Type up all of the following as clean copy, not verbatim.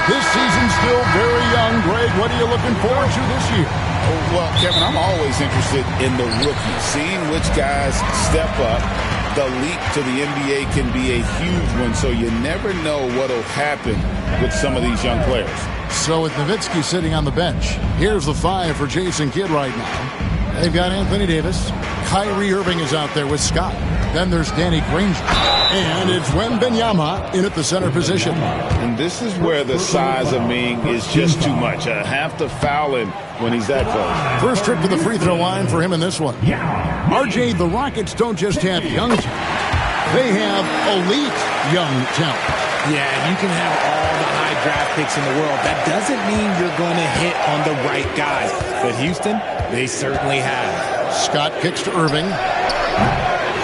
This season's still very young. Greg, what are you looking forward to this year? Well, Kevin, I'm always interested in the rookies, seeing which guys step up. The leap to the NBA can be a huge one, so you never know what will happen with some of these young players. So with Nowitzki sitting on the bench, here's the 5 for Jason Kidd right now. They've got Anthony Davis. Kyrie Irving is out there with Scott. Then there's Danny Granger. And it's Wembanyama in at the center position. And this is where the size of Ming is just too much. I have to foul him when he's that close. First trip to the free throw line for him in this one. RJ, the Rockets don't just have young talent. They have elite young talent. Yeah, you can have all the high draft picks in the world. That doesn't mean you're going to hit on the right guys. But Houston, they certainly have. Scott kicks to Irving.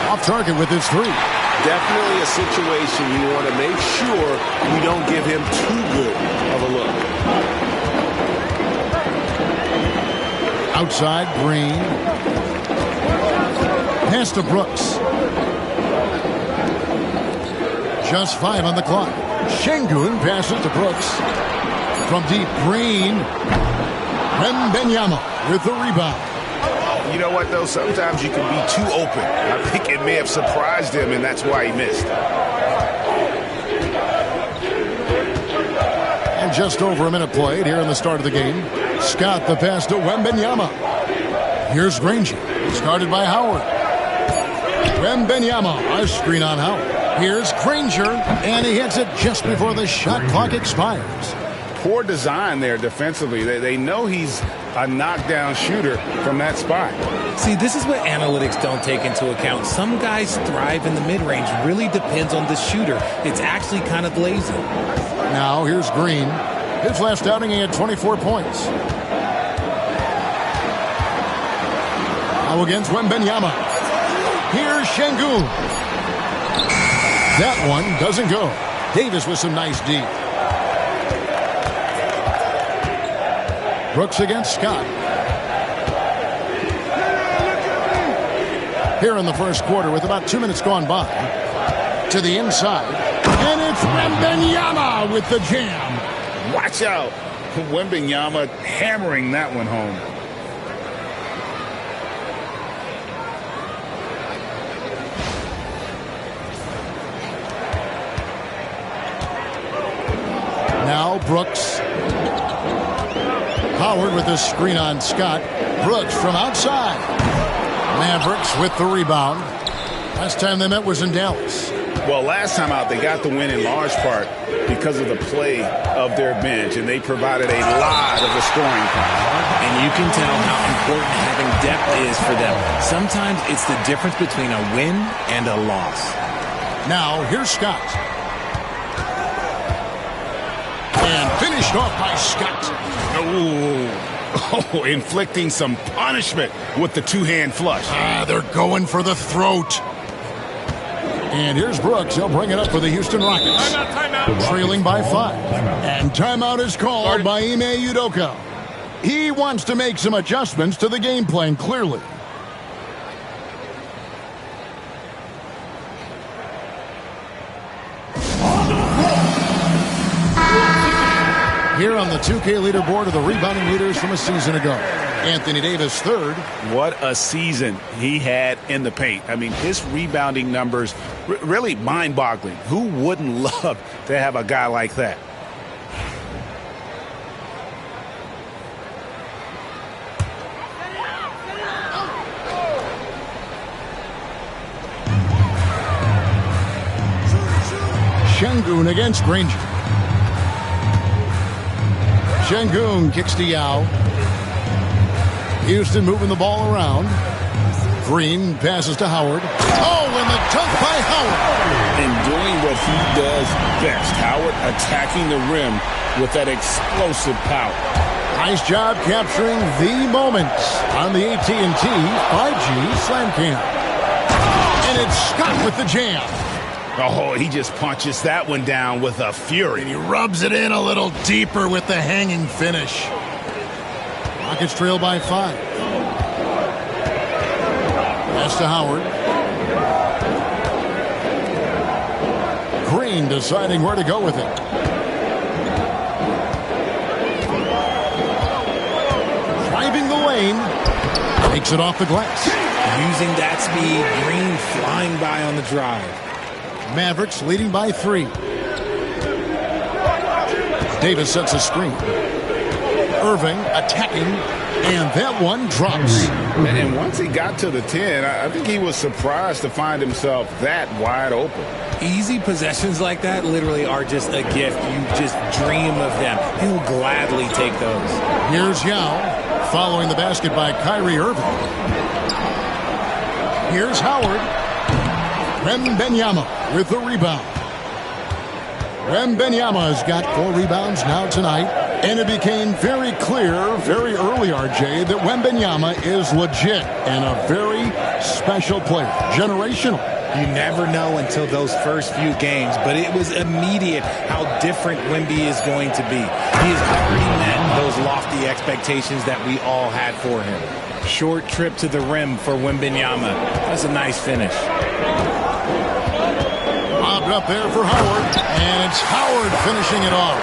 Off target with his 3. Definitely a situation you want to make sure you don't give him too good of a look. Outside, Green. Pass to Brooks. Just 5 on the clock. Şengün passes to Brooks. From deep, Green. Wembanyama with the rebound. You know what, though? Sometimes you can be too open. I think it may have surprised him, and that's why he missed. And just over a minute played here in the start of the game. Scott the pass to Wembanyama. Here's Granger. Started by Howard. Wembanyama, a screen on Howard. Here's Granger, and he hits it just before the shot clock expires. Poor design there defensively. They know he's a knockdown shooter from that spot. See, this is what analytics don't take into account. Some guys thrive in the mid-range. Really depends on the shooter. It's actually kind of lazy. Now here's Green. His last outing, he had 24 points. Now against Wembanyama. Here's Şengün. That one doesn't go. Davis with some nice D. Brooks against Scott. Here in the first quarter with about 2 minutes gone by. To the inside. And it's Wembanyama with the jam. Watch out. Wembanyama hammering that one home. Now Brooks. Howard with the screen on Scott. Brooks from outside. Mavericks with the rebound. Last time they met was in Dallas. Well, last time out, they got the win in large part because of the play of their bench, and they provided a lot of the scoring power. And you can tell how important having depth is for them. Sometimes it's the difference between a win and a loss. Now, here's Scott. And finished off by Scott. Oh, inflicting some punishment with the two-hand flush. They're going for the throat. And here's Brooks. He'll bring it up for the Houston Rockets. Timeout. Trailing by 5. And timeout is called by Ime Udoka. He wants to make some adjustments to the game plan, clearly. Here on the 2K leaderboard are the rebounding leaders from a season ago. Anthony Davis, 3rd. What a season he had in the paint. I mean, his rebounding numbers, really mind-boggling. Who wouldn't love to have a guy like that? Şengün against Granger. Şengün kicks to Yao. Houston moving the ball around. Green passes to Howard. Oh, and the dunk by Howard. And doing what he does best. Howard attacking the rim with that explosive power. Nice job capturing the moment on the AT&T 5G Slam Cam. And it's Scott with the jam. Oh, he just punches that one down with a fury. And he rubs it in a little deeper with the hanging finish. Rockets trail by 5. Pass to Howard. Green deciding where to go with it. Driving the lane. Takes it off the glass. Using that speed, Green flying by on the drive. Mavericks leading by 3. Davis sets a screen. Irving attacking, and that one drops. And once he got to the 10, I think he was surprised to find himself that wide open. Easy possessions like that literally are just a gift. You just dream of them. He'll gladly take those. Here's Yao following the basket by Kyrie Irving. Here's Howard. Wembanyama with the rebound. Wembanyama has got 4 rebounds now tonight. And it became very clear very early, RJ, that Wembanyama is legit and a very special player. Generational. You never know until those first few games, but it was immediate how different Wemby is going to be. He has already met those lofty expectations that we all had for him. Short trip to the rim for Wembanyama. That's a nice finish. Lobbed up there for Howard, and it's Howard finishing it off.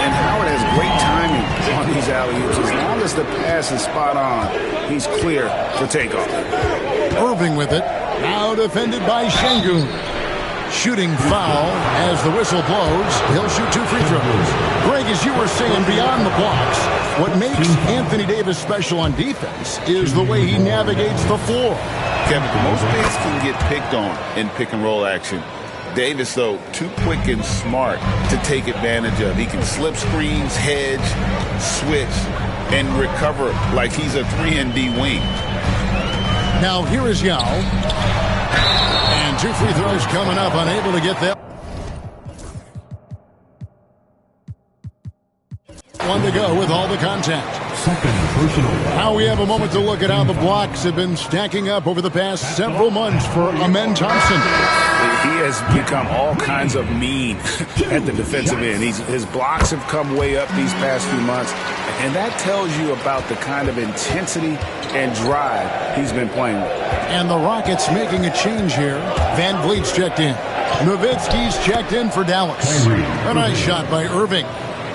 And Howard has great timing on these alley-oops. As long as the pass is spot on, he's clear for takeoff. Irving with it. Now defended by Şengün. Shooting foul as the whistle blows. He'll shoot 2 free throws. Greg, as you were saying, beyond the blocks, what makes Anthony Davis special on defense is the way he navigates the floor. Kevin, most bigs can get picked on in pick-and-roll action. Davis, though, too quick and smart to take advantage of. He can slip screens, hedge, switch, and recover like he's a 3-and-D wing. Now here is Yao. And 2 free throws coming up, unable to get that. 1 to go with all the contact. Second personal. Now we have a moment to look at how the blocks have been stacking up over the past several months for Amen Thompson. He has become all kinds of mean at the defensive end. His blocks have come way up these past few months, and that tells you about the kind of intensity and drive he's been playing with. And the Rockets making a change here. Van Vliet's checked in. Nowitzki's checked in for Dallas. A nice shot by Irving.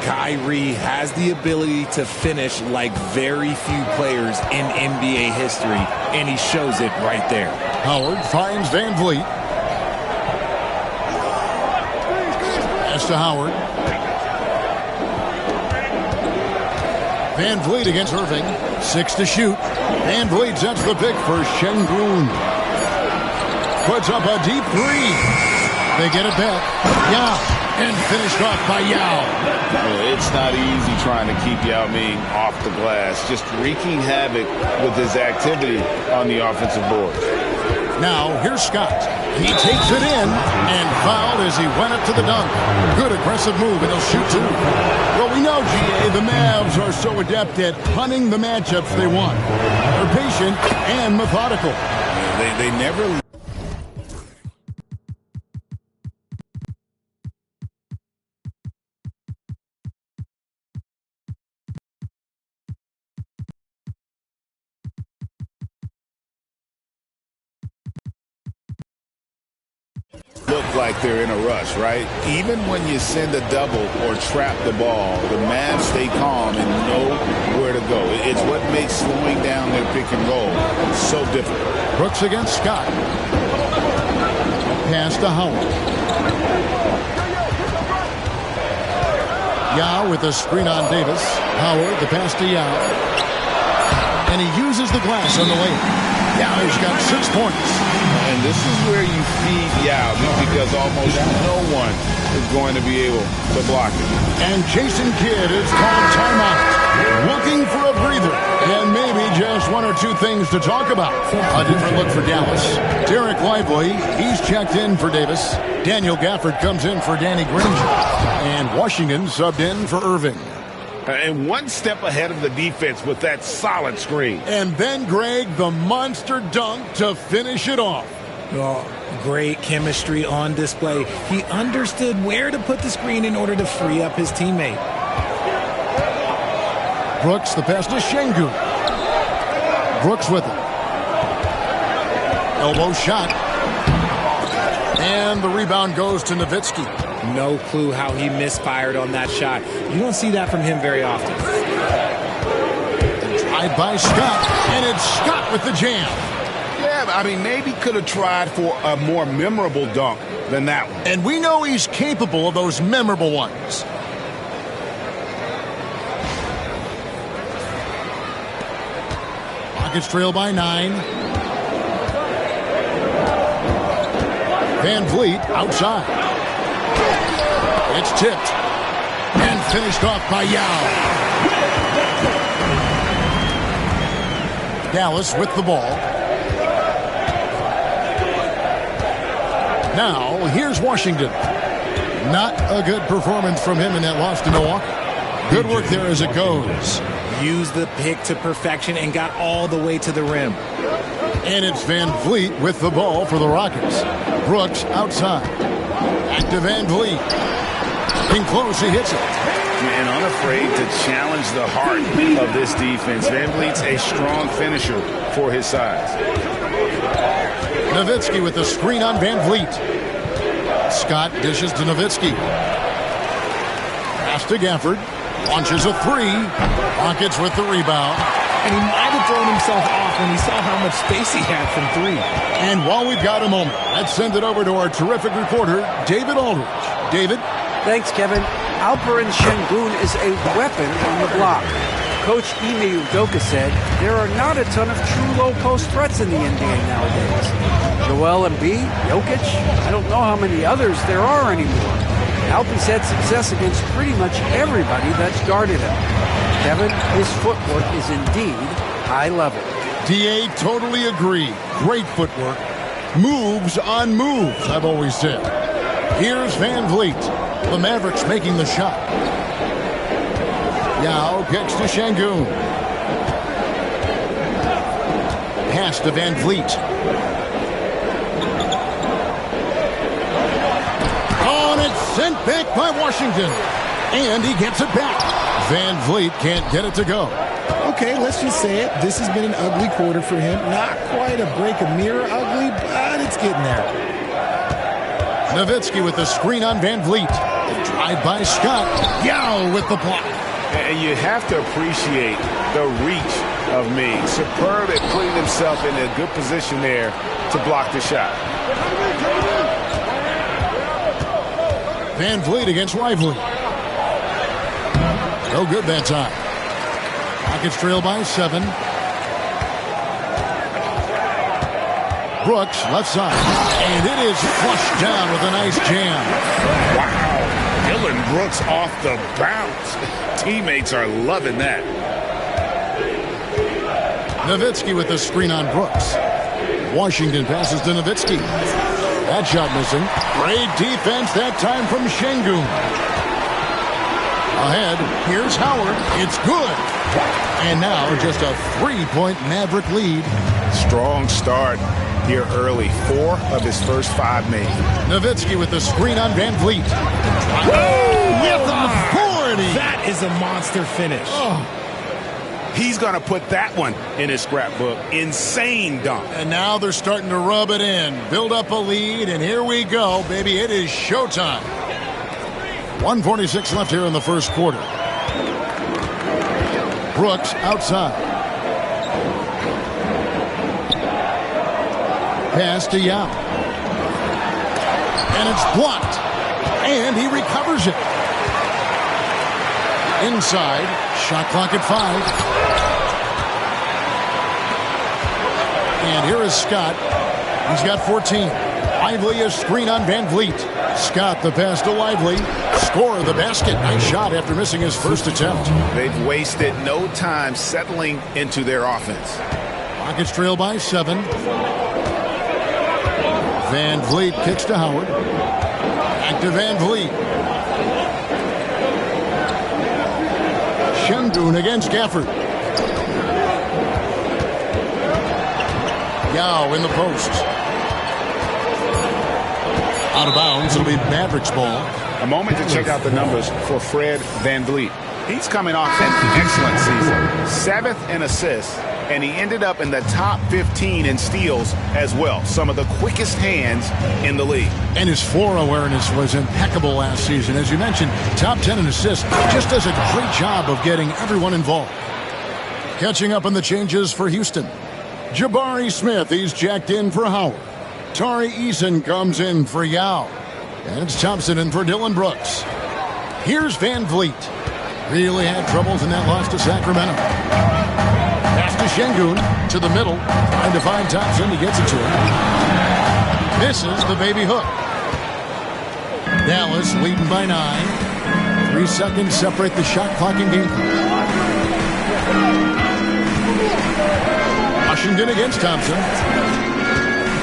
Kyrie has the ability to finish like very few players in NBA history, and he shows it right there. Howard finds Van Vliet. Pass to Howard. Van Vliet against Irving. 6 to shoot. Van Vliet sets the pick for Şengün. Puts up a deep 3. They get it back. Yeah. And finished off by Yao. It's not easy trying to keep Yao Ming off the glass. Just wreaking havoc with his activity on the offensive board. Now, here's Scott. He takes it in and fouled as he went up to the dunk. Good aggressive move, and he'll shoot 2. Well, we know, GA, the Mavs are so adept at hunting the matchups they want. They're patient and methodical. They never... look like they're in a rush, right? Even when you send a double or trap the ball, the Mavs stay calm and know where to go. It's what makes slowing down their pick and roll so difficult. Brooks against Scott. Pass to Howard. Yao with the screen on Davis. Howard, the pass to Yao. And he uses the glass on the lane. Yeah, he's got 6 points. And this is where you feed Yao because almost no one is going to be able to block it. And Jason Kidd is called timeout. Looking for a breather. And maybe just 1 or 2 things to talk about. A different look for Dallas. Derek Lively, he's checked in for Davis. Daniel Gafford comes in for Danny Granger. And Washington subbed in for Irving. And one step ahead of the defense with that solid screen. And then, Greg, the monster dunk to finish it off. Oh, great chemistry on display. He understood where to put the screen in order to free up his teammate. Brooks, the pass to Şengün. Brooks with it. Elbow shot. And the rebound goes to Nowitzki. No clue how he misfired on that shot. You don't see that from him very often. Drive by Scott, and it's Scott with the jam. Yeah, I mean, maybe could have tried for a more memorable dunk than that one. And we know he's capable of those memorable ones. Rockets trail by 9. Van Vliet outside. It's tipped and finished off by Yao. Dallas with the ball. Now, here's Washington. Not a good performance from him in that loss to Milwaukee. Good work there as it goes. Used the pick to perfection and got all the way to the rim. And it's Van Vliet with the ball for the Rockets. Brooks outside. Back to Van Vliet. In close, he hits it. And unafraid to challenge the heart of this defense. Van Vliet's a strong finisher for his size. Nowitzki with the screen on Van Vliet. Scott dishes to Nowitzki. Pass to Gafford. Launches a 3. Rockets with the rebound. And he might have thrown himself off when he saw how much space he had from 3. And while we've got a moment, let's send it over to our terrific reporter, David Aldridge. David? Thanks, Kevin. Alperen Şengün is a weapon on the block. Coach Ime Udoka said there are not a ton of true low-post threats in the NBA nowadays. Joel Embiid, Jokic, I don't know how many others there are anymore. Alpy's had success against pretty much everybody that's guarded him. Kevin, his footwork is indeed high level. DA, totally agree. Great footwork. Moves on moves, I've always said. Here's Van Vliet. The Mavericks making the shot. Yao kicks to Şengün. Pass to Van Vliet. Oh, and it's sent back by Washington. And he gets it back. Van Vliet can't get it to go. Okay, let's just say it. This has been an ugly quarter for him. Not quite a break a mirror ugly, but it's getting there. Nowitzki with the screen on Van Vliet. Drive by Scott. Yao with the block. And you have to appreciate the reach of me. Superb at putting himself in a good position there to block the shot. Van Vliet against Lively. No good that time. Rockets trail by 7. Brooks, left side. And it is flushed down with a nice jam. Wow. Dylan Brooks off the bounce. Teammates are loving that. Nowitzki with the screen on Brooks. Washington passes to Nowitzki. That shot missing. Great defense that time from Şengün. Ahead, here's Howard. It's good. And now just a 3-point Maverick lead. Strong start here early. 4 of his first 5 made. Nowitzki with the screen on Van Vliet. With authority. That is a monster finish. Oh. He's going to put that one in his scrapbook. Insane dunk. And now they're starting to rub it in. Build up a lead, and here we go, baby. It is showtime. 1:46 left here in the first quarter. Brooks outside. Pass to Yao. And it's blocked. And he recovers it. Inside. Shot clock at 5. And here is Scott. He's got 14. Lively, a screen on Van Vliet. Scott, the pass to Lively. Score the basket. Nice shot after missing his first attempt. They've wasted no time settling into their offense. Rockets trail by 7. Van Vliet kicks to Howard. Back to Van Vliet. Şengün against Gafford. Yao in the post. Out of bounds. It'll be Mavericks ball. A moment to check out the numbers for Fred Van Vliet. He's coming off an excellent season. 7th in assists, and he ended up in the top 15 in steals as well. Some of the quickest hands in the league. And his floor awareness was impeccable last season. As you mentioned, top 10 in assists. Just does a great job of getting everyone involved. Catching up on the changes for Houston. Jabari Smith, he's jacked in for Howard. Tari Eason comes in for Yao. And it's Thompson in for Dylan Brooks. Here's Van Vliet. Really had troubles in that loss to Sacramento. Pass to Şengün to the middle. Trying to find Thompson. He gets it to him. Misses the baby hook. Dallas leading by 9. 3 seconds separate the shot clock and game clock. Washington against Thompson.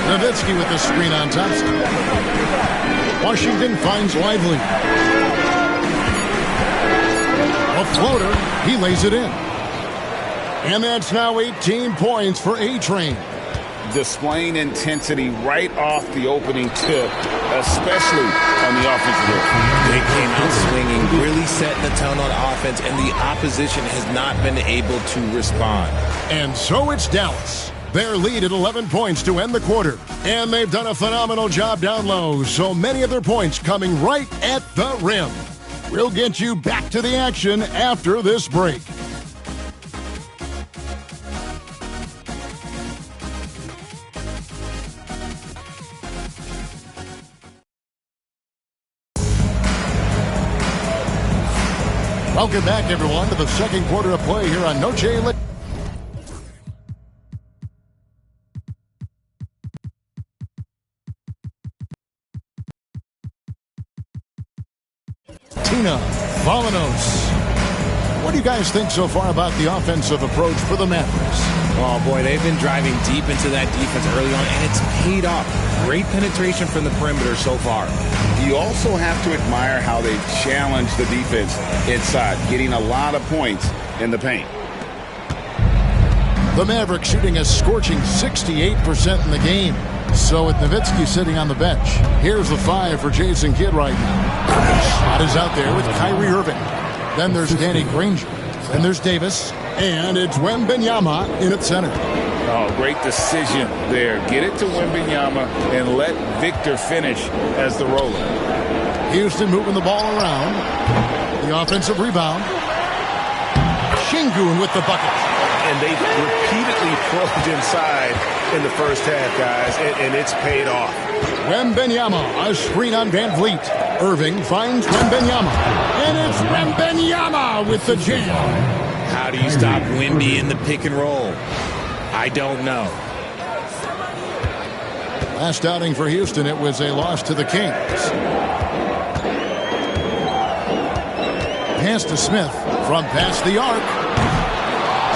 Nowitzki with the screen on Thompson. Washington finds Lively. A floater. He lays it in. And that's now 18 points for A-Train. Displaying intensity right off the opening tip, especially on the offensive end. They came out swinging, really setting the tone on offense, and the opposition has not been able to respond. And so it's Dallas. Their lead at 11 points to end the quarter. And they've done a phenomenal job down low, so many of their points coming right at the rim. We'll get you back to the action after this break. Welcome back, everyone, to the second quarter of play here on Noche Lit. Tina Volanos. What do you guys think so far about the offensive approach for the Mavericks? Oh, boy, they've been driving deep into that defense early on, and it's paid off. Great penetration from the perimeter so far. You also have to admire how they've challenged the defense inside, getting a lot of points in the paint. The Mavericks shooting a scorching 68% in the game. So with Nowitzki sitting on the bench, here's the 5 for Jason Kidd right now. Scott is out there with Kyrie Irving. Then there's Danny Granger. Then there's Davis. And it's Wembanyama in at center. Oh, great decision there. Get it to Wembanyama and let Victor finish as the roller. Houston moving the ball around. The offensive rebound. Şengün with the bucket. And they've repeatedly probed inside in the first half, guys, and it's paid off. Wembanyama, a screen on Van Vliet. Irving finds Wembanyama. And it's Wembanyama with the jam. How do you stop Wemby in the pick and roll? I don't know. Last outing for Houston, it was a loss to the Kings. Pass to Smith from past the arc.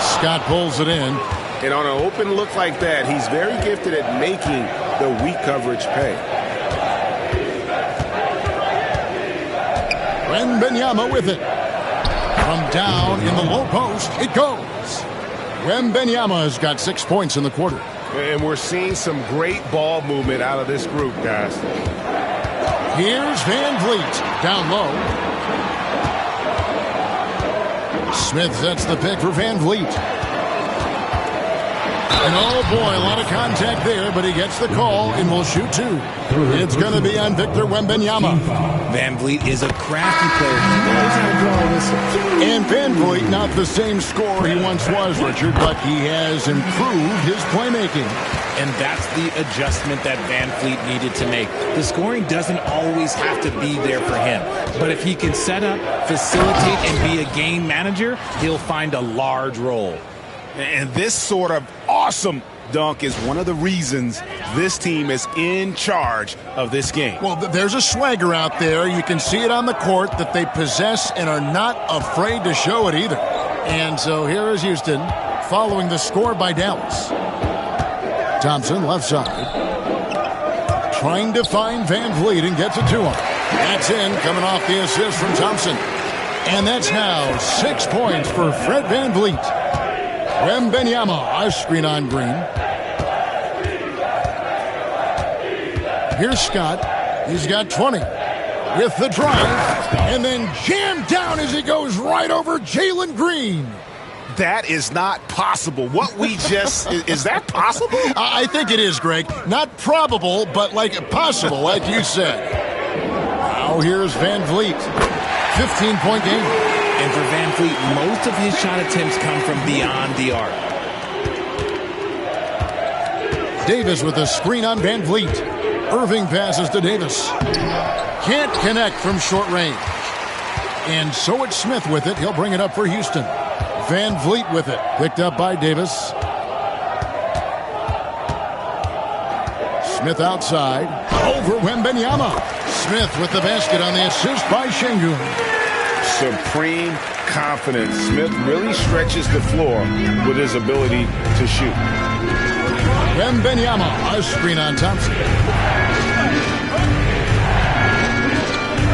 Scott pulls it in. And on an open look like that, he's very gifted at making the weak coverage pay. Wembanyama with it. From down in the low post, it goes. Wembanyama has got 6 points in the quarter. And we're seeing some great ball movement out of this group, guys. Here's Van Vliet down low. Smith sets the pick for Van Vliet. And oh boy, a lot of contact there, but he gets the call and will shoot 2. It's going to be on Victor Wembanyama. Van Vliet is a crafty player. He knows how to draw this. And Van Vliet, not the same scorer he once was, Richard, but he has improved his playmaking. And that's the adjustment that Van Vliet needed to make. The scoring doesn't always have to be there for him. But if he can set up, facilitate, and be a game manager, he'll find a large role. And this sort of awesome dunk is one of the reasons this team is in charge of this game. Well, there's a swagger out there. You can see it on the court that they possess and are not afraid to show it either. And so here is Houston following the score by Dallas. Thompson, left side. Trying to find Van Vliet and gets it to him. That's in, coming off the assist from Thompson. And that's now 6 points for Fred Van Vliet. Wembanyama, a screen on Green. Here's Scott. He's got 20 with the drive. And then jammed down as he goes right over Jalen Green. That is not possible. What we just... is that possible? I think it is, Greg. Not probable, but like possible, like you said. Now here's Van Vliet. 15-point game. And for Van Vliet, most of his shot attempts come from beyond the arc. Davis with a screen on Van Vliet. Irving passes to Davis. Can't connect from short range. And so it's Smith with it. He'll bring it up for Houston. Van Vliet with it. Picked up by Davis. Smith outside. Over Wembanyama. Smith with the basket on the assist by Şengün. Supreme confidence. Smith really stretches the floor with his ability to shoot. Wembanyama, a screen on Thompson.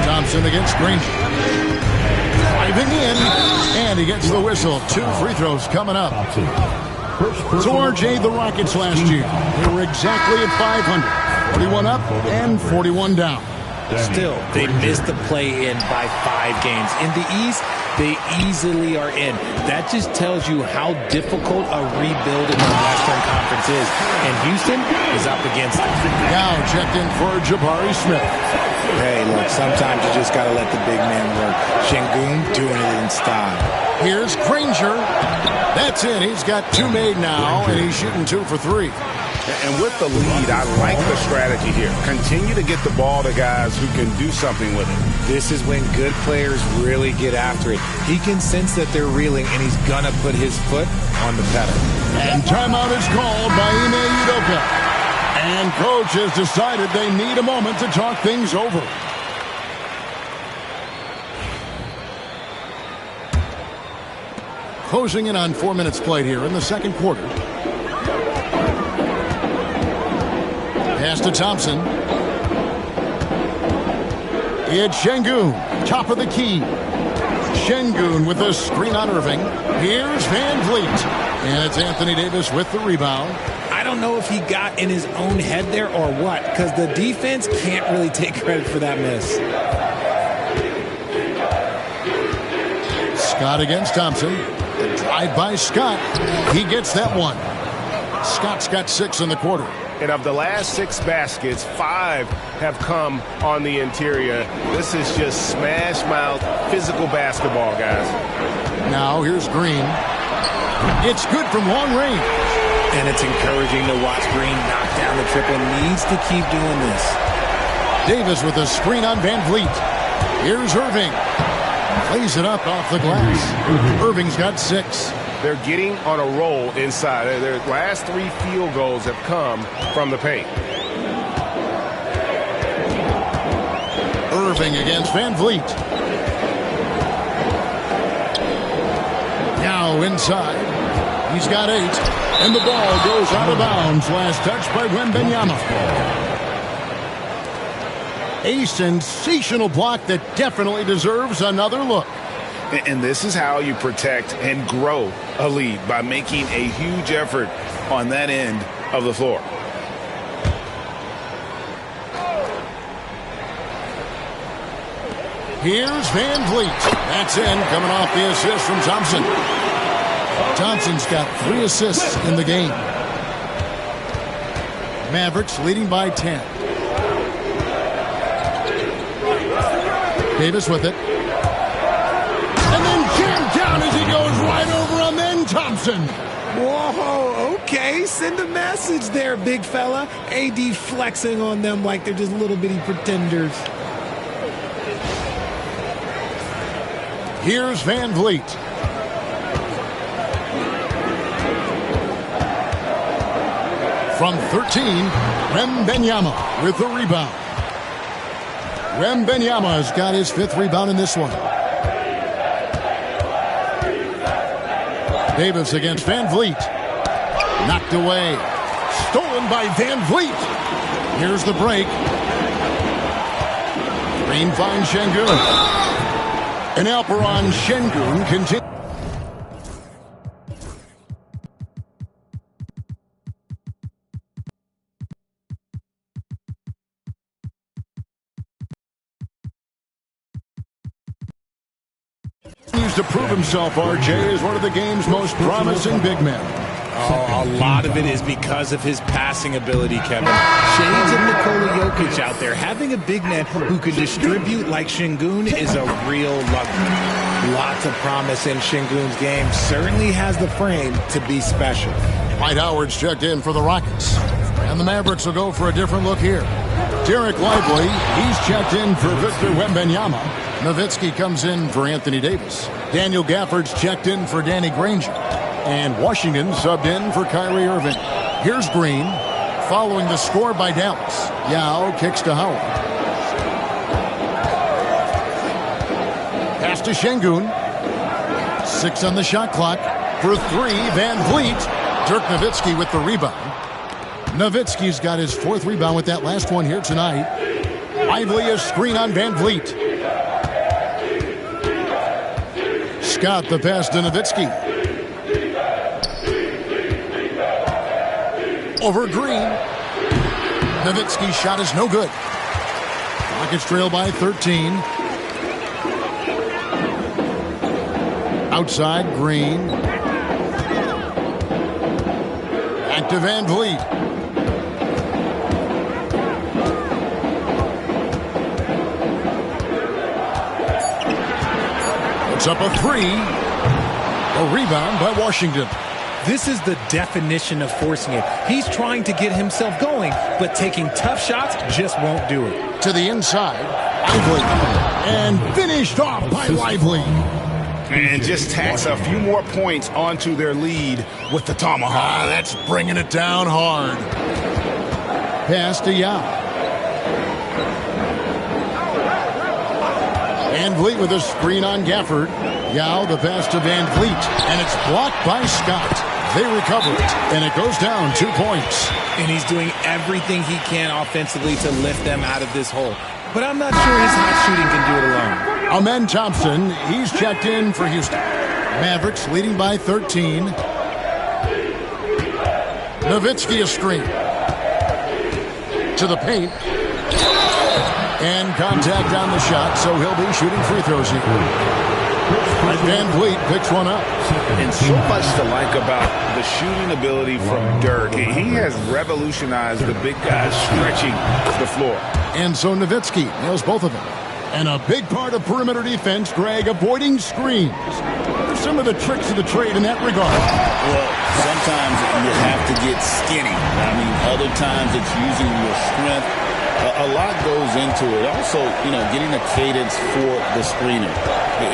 Thompson against Granger. Driving in, and he gets the whistle. 2 free throws coming up. So RJ, the Rockets last year, they were exactly at 500. 41 up and 41 down. Still, they missed the play-in by 5 games. In the East, they easily are in. That just tells you how difficult a rebuild in the Western Conference is. And Houston is up against it. Now checked in for Jabari Smith. Hey, look, sometimes you just got to let the big man work. Şengün doing it in style. Here's Granger. That's in. He's got 2 made now, and he's shooting 2 for 3. And with the lead, I like the strategy here. Continue to get the ball to guys who can do something with it. This is when good players really get after it. He can sense that they're reeling, and he's going to put his foot on the pedal. And timeout is called by Ime Udoka. And coach has decided they need a moment to talk things over. Closing in on 4 minutes played here in the second quarter. Pass to Thompson. It's Şengün, top of the key. Şengün with a screen on Irving. Here's Van Vliet. And it's Anthony Davis with the rebound. I don't know if he got in his own head there or what, because the defense can't really take credit for that miss. Scott against Thompson. The drive by Scott. He gets that one. Scott's got 6 in the quarter. And of the last 6 baskets, 5 have come on the interior. This is just smash-mouth physical basketball, guys. Now here's Green. It's good from long range. And it's encouraging to watch Green knock down the triple. Needs to keep doing this. Davis with a screen on Van Vliet. Here's Irving. Plays it up off the glass. Irving's got 6. They're getting on a roll inside. Their last 3 field goals have come from the paint. Irving against Van Vliet. Now inside. He's got 8. And the ball goes out of bounds. Last touch by Wembanyama. A sensational block that definitely deserves another look. And this is how you protect and grow a lead, by making a huge effort on that end of the floor. Here's Van Vliet. That's in, coming off the assist from Thompson. Thompson's got 3 assists in the game. Mavericks leading by 10. Davis with it. And then jammed down as he goes right over him, then Thompson. Whoa, okay, send a message there, big fella. AD flexing on them like they're just little bitty pretenders. Here's Van Vliet. From 13, Wembanyama with the rebound. Wembanyama's got his 5th rebound in this one. Davis against Van Vliet. Knocked away. Stolen by Van Vliet. Here's the break. Green finds Şengün. And Alperen Şengün continues. To prove himself, RJ, as one of the game's most promising big men. Oh, a lot of it is because of his passing ability, Kevin. Shades of Nikola Jokic out there. Having a big man who can distribute like Şengün is a real luxury. Lots of promise in Şengün's game. Certainly has the frame to be special. Dwight Howard's checked in for the Rockets. And the Mavericks will go for a different look here. Derek Lively, he's checked in for Victor Wembanyama. Nowitzki comes in for Anthony Davis. Daniel Gafford's checked in for Danny Granger. And Washington subbed in for Kyrie Irving. Here's Green, following the score by Dallas. Yao kicks to Howard. Pass to Şengün. 6 on the shot clock. For 3, Van Vliet. Dirk Nowitzki with the rebound. Nowitzki's got his 4th rebound with that last one here tonight. Lively a screen on Van Vliet. Scott the pass to Nowitzki. Over Green. Nowitzki's shot is no good. Rockets trail by 13. Outside, Green. Back to Van Vliet. It's up a 3. A rebound by Washington. This is the definition of forcing it. He's trying to get himself going, but taking tough shots just won't do it. To the inside, Lively. And finished off by Lively. And just tacks a few more points onto their lead with the tomahawk. That's bringing it down hard. Pass to Yao. Van Vliet with a screen on Gafford. Yao the pass to Van Vliet. And it's blocked by Scott. They recover it, and it goes down 2 points. And he's doing everything he can offensively to lift them out of this hole. But I'm not sure his hot shooting can do it alone. Amen Thompson, he's checked in for Houston. Mavericks leading by 13. Nowitzki a screen. To the paint. And contact on the shot, so he'll be shooting free throws here. Van Vliet picks one up. And so much to like about the shooting ability from Dirk. He has revolutionized the big guys stretching the floor. And so Nowitzki nails both of them. And a big part of perimeter defense, Greg, avoiding screens. Some of the tricks of the trade in that regard. Well, sometimes you have to get skinny. I mean, other times it's using your strength. A lot goes into it. Also, getting a cadence for the screener.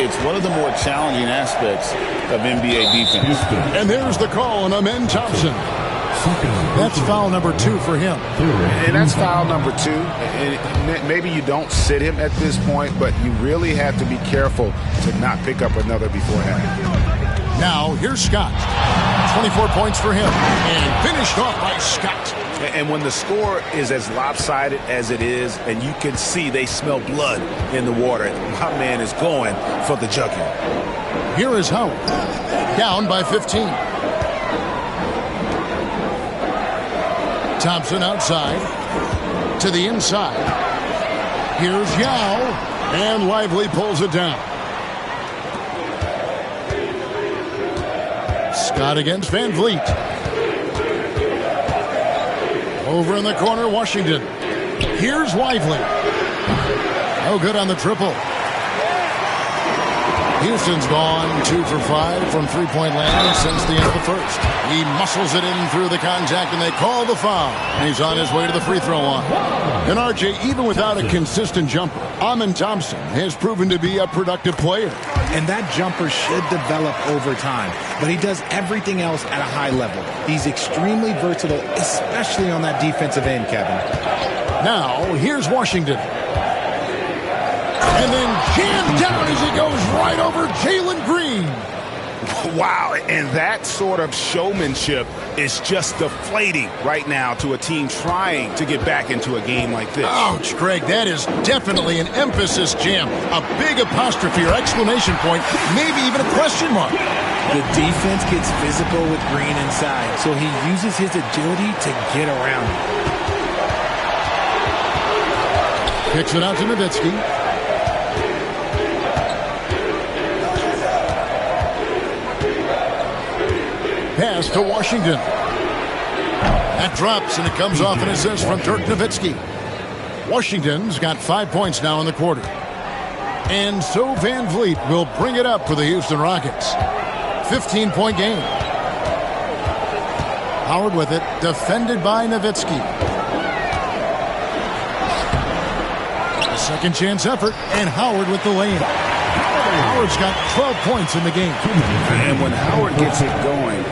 It's one of the more challenging aspects of NBA defense. And there's the call on Amen Thompson. That's foul number 2 for him. And that's foul number 2. And maybe you don't sit him at this point, but you really have to be careful to not pick up another beforehand. Now, here's Scott. 24 points for him. And finished off by Scott. And when the score is as lopsided as it is, and you can see they smell blood in the water, my man is going for the jugular. Here is Howard. Down by 15. Thompson outside. To the inside. Here's Yao. And Lively pulls it down. Scott against Van Vliet. Over in the corner, Washington. Here's Lively. No good on the triple. Houston's gone 2 for 5 from three-point land since the end of the first. He muscles it in through the contact, and they call the foul. And he's on his way to the free throw line. And RJ, even without a consistent jumper, Amen Thompson has proven to be a productive player. And that jumper should develop over time. But he does everything else at a high level. He's extremely versatile, especially on that defensive end, Kevin. Now, here's Washington. And then jammed down as he goes right over Jalen Green. Wow, and that sort of showmanship is just deflating right now to a team trying to get back into a game like this. Ouch, Greg, that is definitely an emphasis jam. A big apostrophe or exclamation point, maybe even a question mark. The defense gets physical with Green inside, so he uses his agility to get around it. Kicks it out to Nowitzki. Pass to Washington. That drops, and it comes off an assist from Dirk Nowitzki. Washington's got 5 points now in the quarter. And so Van Vliet will bring it up for the Houston Rockets. 15-point game. Howard with it, defended by Nowitzki. A second chance effort, and Howard with the lane. Howard's got 12 points in the game. And when Howard gets it going,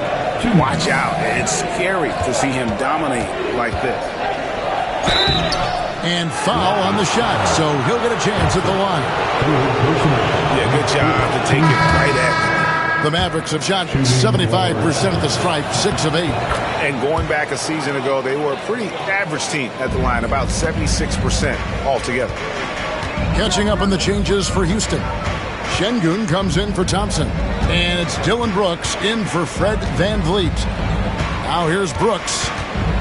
watch out. It's scary to see him dominate like this. And foul on the shot, so he'll get a chance at the line. Yeah, good job to take it right at him. The Mavericks have shot 75% at the stripe, 6 of 8. And going back a season ago, they were a pretty average team at the line, about 76% altogether. Catching up on the changes for Houston. Şengün comes in for Thompson. And it's Dylan Brooks in for Fred Van Vliet. Now here's Brooks.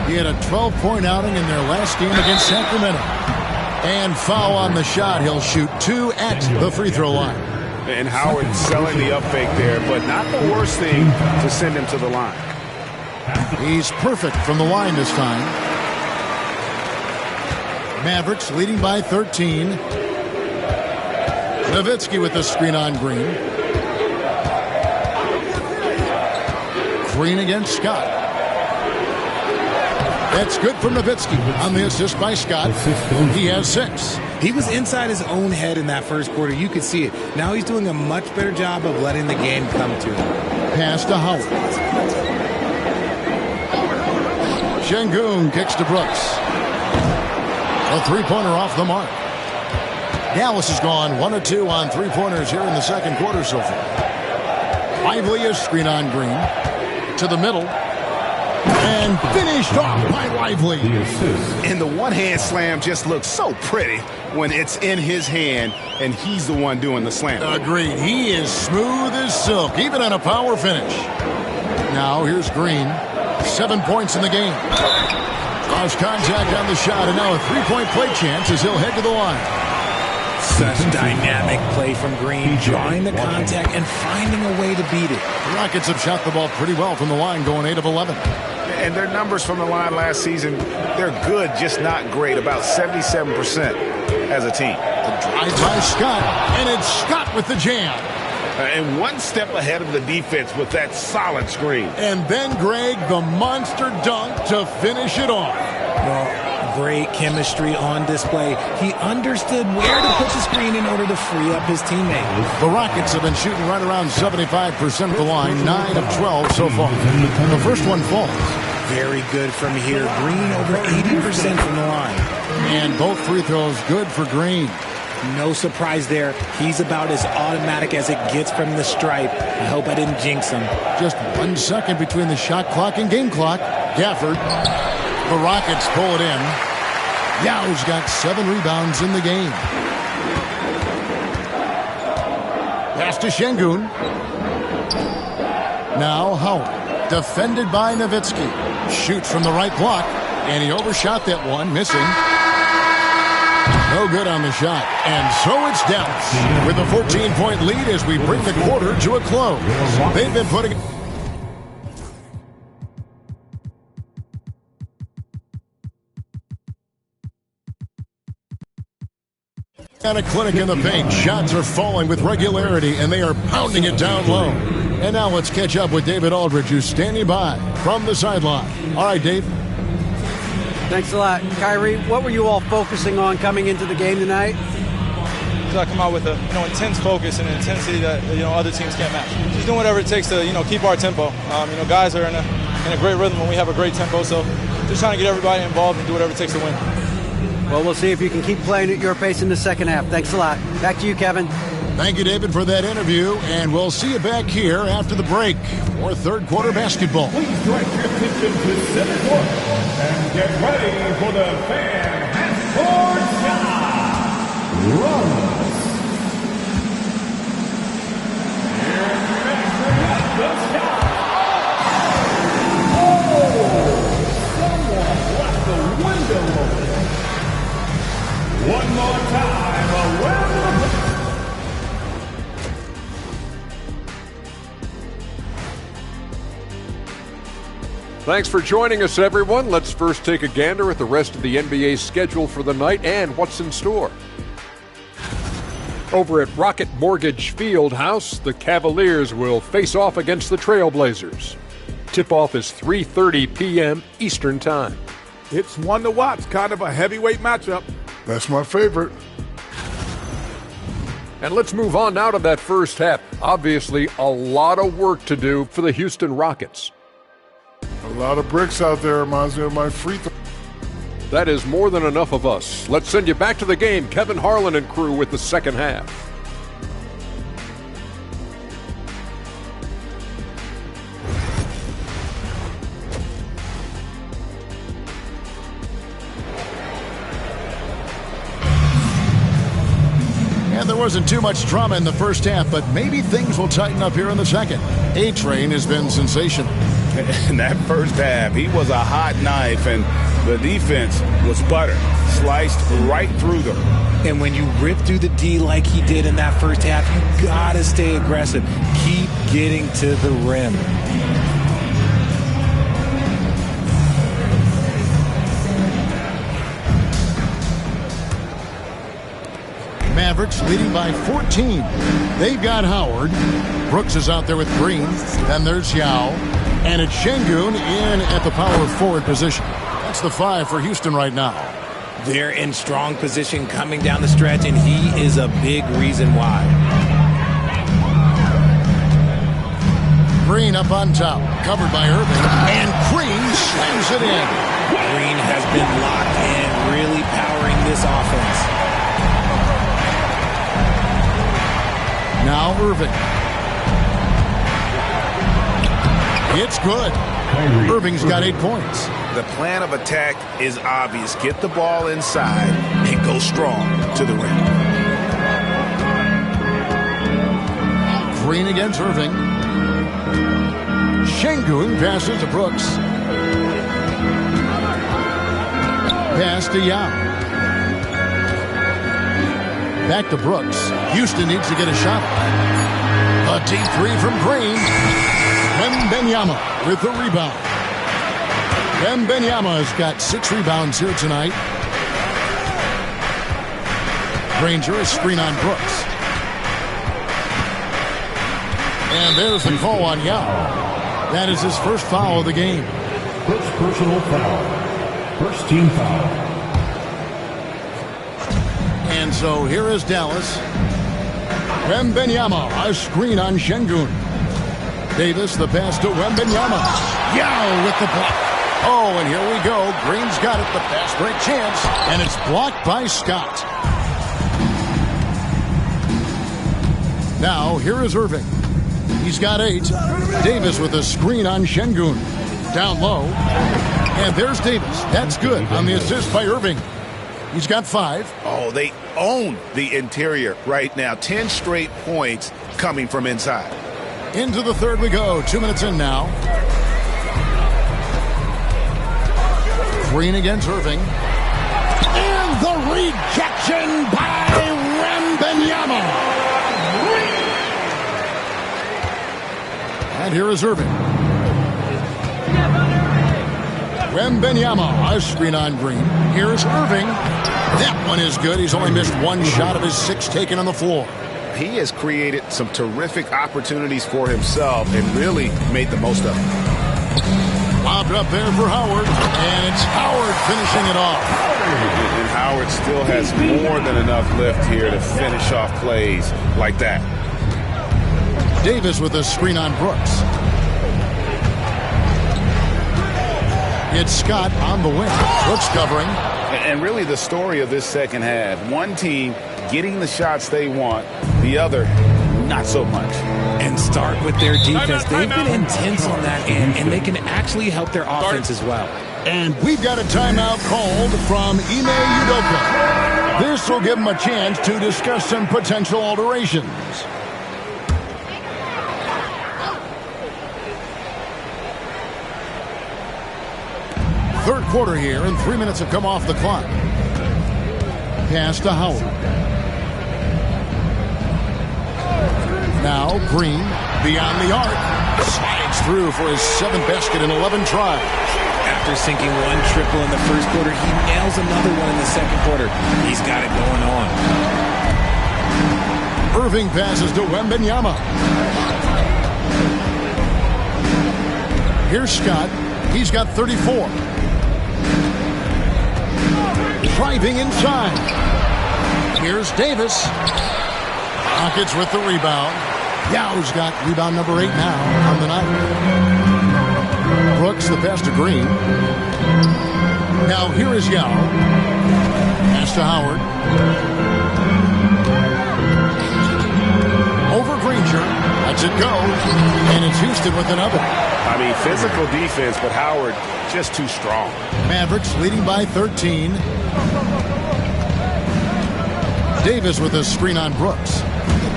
He had a 12-point outing in their last game against Sacramento. And foul on the shot. He'll shoot 2 at the free throw line. And Howard selling the up fake there, but not the worst thing to send him to the line. He's perfect from the line this time. Mavericks leading by 13. Nowitzki with the screen on Green. Green against Scott. That's good from Nowitzki on the assist by Scott. He has 6. He was inside his own head in that first quarter. You could see it. Now he's doing a much better job of letting the game come to him. Pass to Howard. Şengün kicks to Brooks. A three-pointer off the mark. Dallas has gone 1 of 2 on three-pointers here in the second quarter so far. Lively is screen on Green. To the middle. And finished off by Lively. And the one-hand slam just looks so pretty when it's in his hand and he's the one doing the slam. Agreed. He is smooth as silk, even on a power finish. Now here's Green. 7 points in the game. Draws contact on the shot, and now a three-point play chance as he'll head to the line. Such dynamic play from Green, drawing the contact and finding a way to beat it. The Rockets have shot the ball pretty well from the line, going 8 of 11. And their numbers from the line last season, they're good, just not great, about 77% as a team. The drive by Scott, and it's Scott with the jam. And one step ahead of the defense with that solid screen. And then, Greg, the monster dunk to finish it off. Well, great chemistry on display. He understood where to put the screen in order to free up his teammate. The Rockets have been shooting right around 75% of the line, 9 of 12 so far. The first one falls. Very good from here. Green over 80% from the line. And both free throws good for Green. No surprise there. He's about as automatic as it gets from the stripe. I hope I didn't jinx him. Just 1 second between the shot clock and game clock. Gafford. The Rockets pull it in. Yow's got 7 rebounds in the game. Pass to Şengün. Now Howard. Defended by Nowitzki. Shoots from the right block. And he overshot that one, missing. No good on the shot. And so it's Dallas with a 14-point lead as we bring the quarter to a close. They've been putting... At a clinic in the paint, shots are falling with regularity, and they are pounding it down low. And now let's catch up with David Aldridge, who's standing by from the sideline. All right, Dave. Thanks a lot. Kyrie, what were you all focusing on coming into the game tonight? I come out with a intense focus and an intensity that other teams can't match. Just doing whatever it takes to keep our tempo. Guys are in a great rhythm when we have a great tempo, so just trying to get everybody involved and do whatever it takes to win. Well, we'll see if you can keep playing at your pace in the second half. Thanks a lot. Back to you, Kevin. Thank you, David, for that interview, and we'll see you back here after the break for third quarter basketball. Please direct your attention to center court and get ready for the fan and sports shot. Run. The shot. Oh! Someone left the window open. One more time around the... Thanks for joining us, everyone. Let's first take a gander at the rest of the NBA schedule for the night and what's in store. Over at Rocket Mortgage Fieldhouse, the Cavaliers will face off against the Trailblazers. Tip-off is 3:30 p.m. Eastern Time. It's one to watch, kind of a heavyweight matchup. That's my favorite. And let's move on now to that first half. Obviously, a lot of work to do for the Houston Rockets. A lot of bricks out there, reminds me of my free throw. That is more than enough of us. Let's send you back to the game. Kevin Harlan and crew with the second half. And there wasn't too much drama in the first half, but maybe things will tighten up here in the second. A-Train has been sensational. In that first half, he was a hot knife, and the defense was butter, sliced right through them. And when you rip through the D like he did in that first half, you gotta stay aggressive. Keep getting to the rim. Mavericks leading by 14. They've got Howard. Brooks is out there with Green. Then there's Yao. And it's Şengün in at the power forward position. That's the 5 for Houston right now. They're in strong position coming down the stretch, and he is a big reason why. Green up on top, covered by Irving. And Green slams it in. Green has been locked in, really powering this offense. Now Irving. It's good. Irving's got 8 points. The plan of attack is obvious. Get the ball inside and go strong to the rim. Green against Irving. Şengün passes to Brooks. Pass to Yao. Back to Brooks. Houston needs to get a shot. A deep 3 from Green. Wembanyama with the rebound. Wembanyama has got 6 rebounds here tonight. Granger, a screen on Brooks. And there's the call on Yao. That is his first foul of the game. First personal foul. First team foul. And so here is Dallas. Wembanyama, a screen on Şengün. Davis, the pass to Wembanyama. Yao with the block. Oh, and here we go. Green's got it, the fast break chance, and it's blocked by Scott. Now, here is Irving. He's got 8. Davis with a screen on Şengün. Down low. And there's Davis. That's good on the assist by Irving. He's got 5. Oh, they own the interior right now. 10 straight points coming from inside. Into the third we go. 2 minutes in now. Green against Irving. And the rejection by Wembanyama. And here is Irving. Wembanyama, a screen on Green. Here's Irving. That one is good. He's only missed one shot of his 6 taken on the floor. He has created some terrific opportunities for himself and really made the most of it. Lobbed up there for Howard, and it's Howard finishing it off. And Howard still has more than enough lift here to finish off plays like that. Davis with a screen on Brooks. It's Scott on the wing. Brooks covering. And really the story of this second half, one team getting the shots they want, the other not so much. And start with their defense. They've been intense on that end, and they can actually help their offense as well. And we've got a timeout called from Ime Udoka. This will give them a chance to discuss some potential alterations. Third quarter here, and 3 minutes have come off the clock. Pass to Howard. Now Green, beyond the arc, slides through for his 7th basket in 11 tries. After sinking one triple in the first quarter, he nails another one in the second quarter. He's got it going on. Irving passes to Wembanyama. Here's Scott. He's got 34. Driving inside. Here's Davis. Rockets with the rebound. Yow's got rebound number 8 now on the night. Brooks the pass to Green. Now here is Yao. Pass to Howard. Over Granger. Lets it go. And it's Houston with another. I mean, physical defense, but Howard just too strong. Mavericks leading by 13. Davis with a screen on Brooks.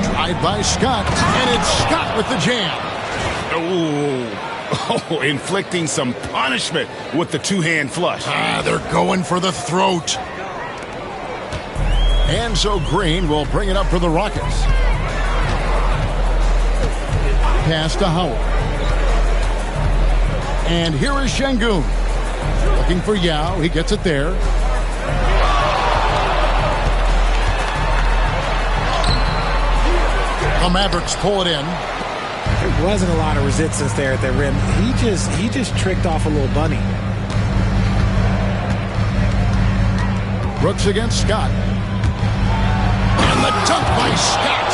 Drive by Scott, and it's Scott with the jam. Oh, inflicting some punishment with the two-hand flush. They're going for the throat. And so Green will bring it up for the Rockets. Pass to Howard. And here is Şengün. Looking for Yao. He gets it there. The Mavericks pull it in. There wasn't a lot of resistance there at the rim. He just tricked off a little bunny. Brooks against Scott. And the dunk by Scott.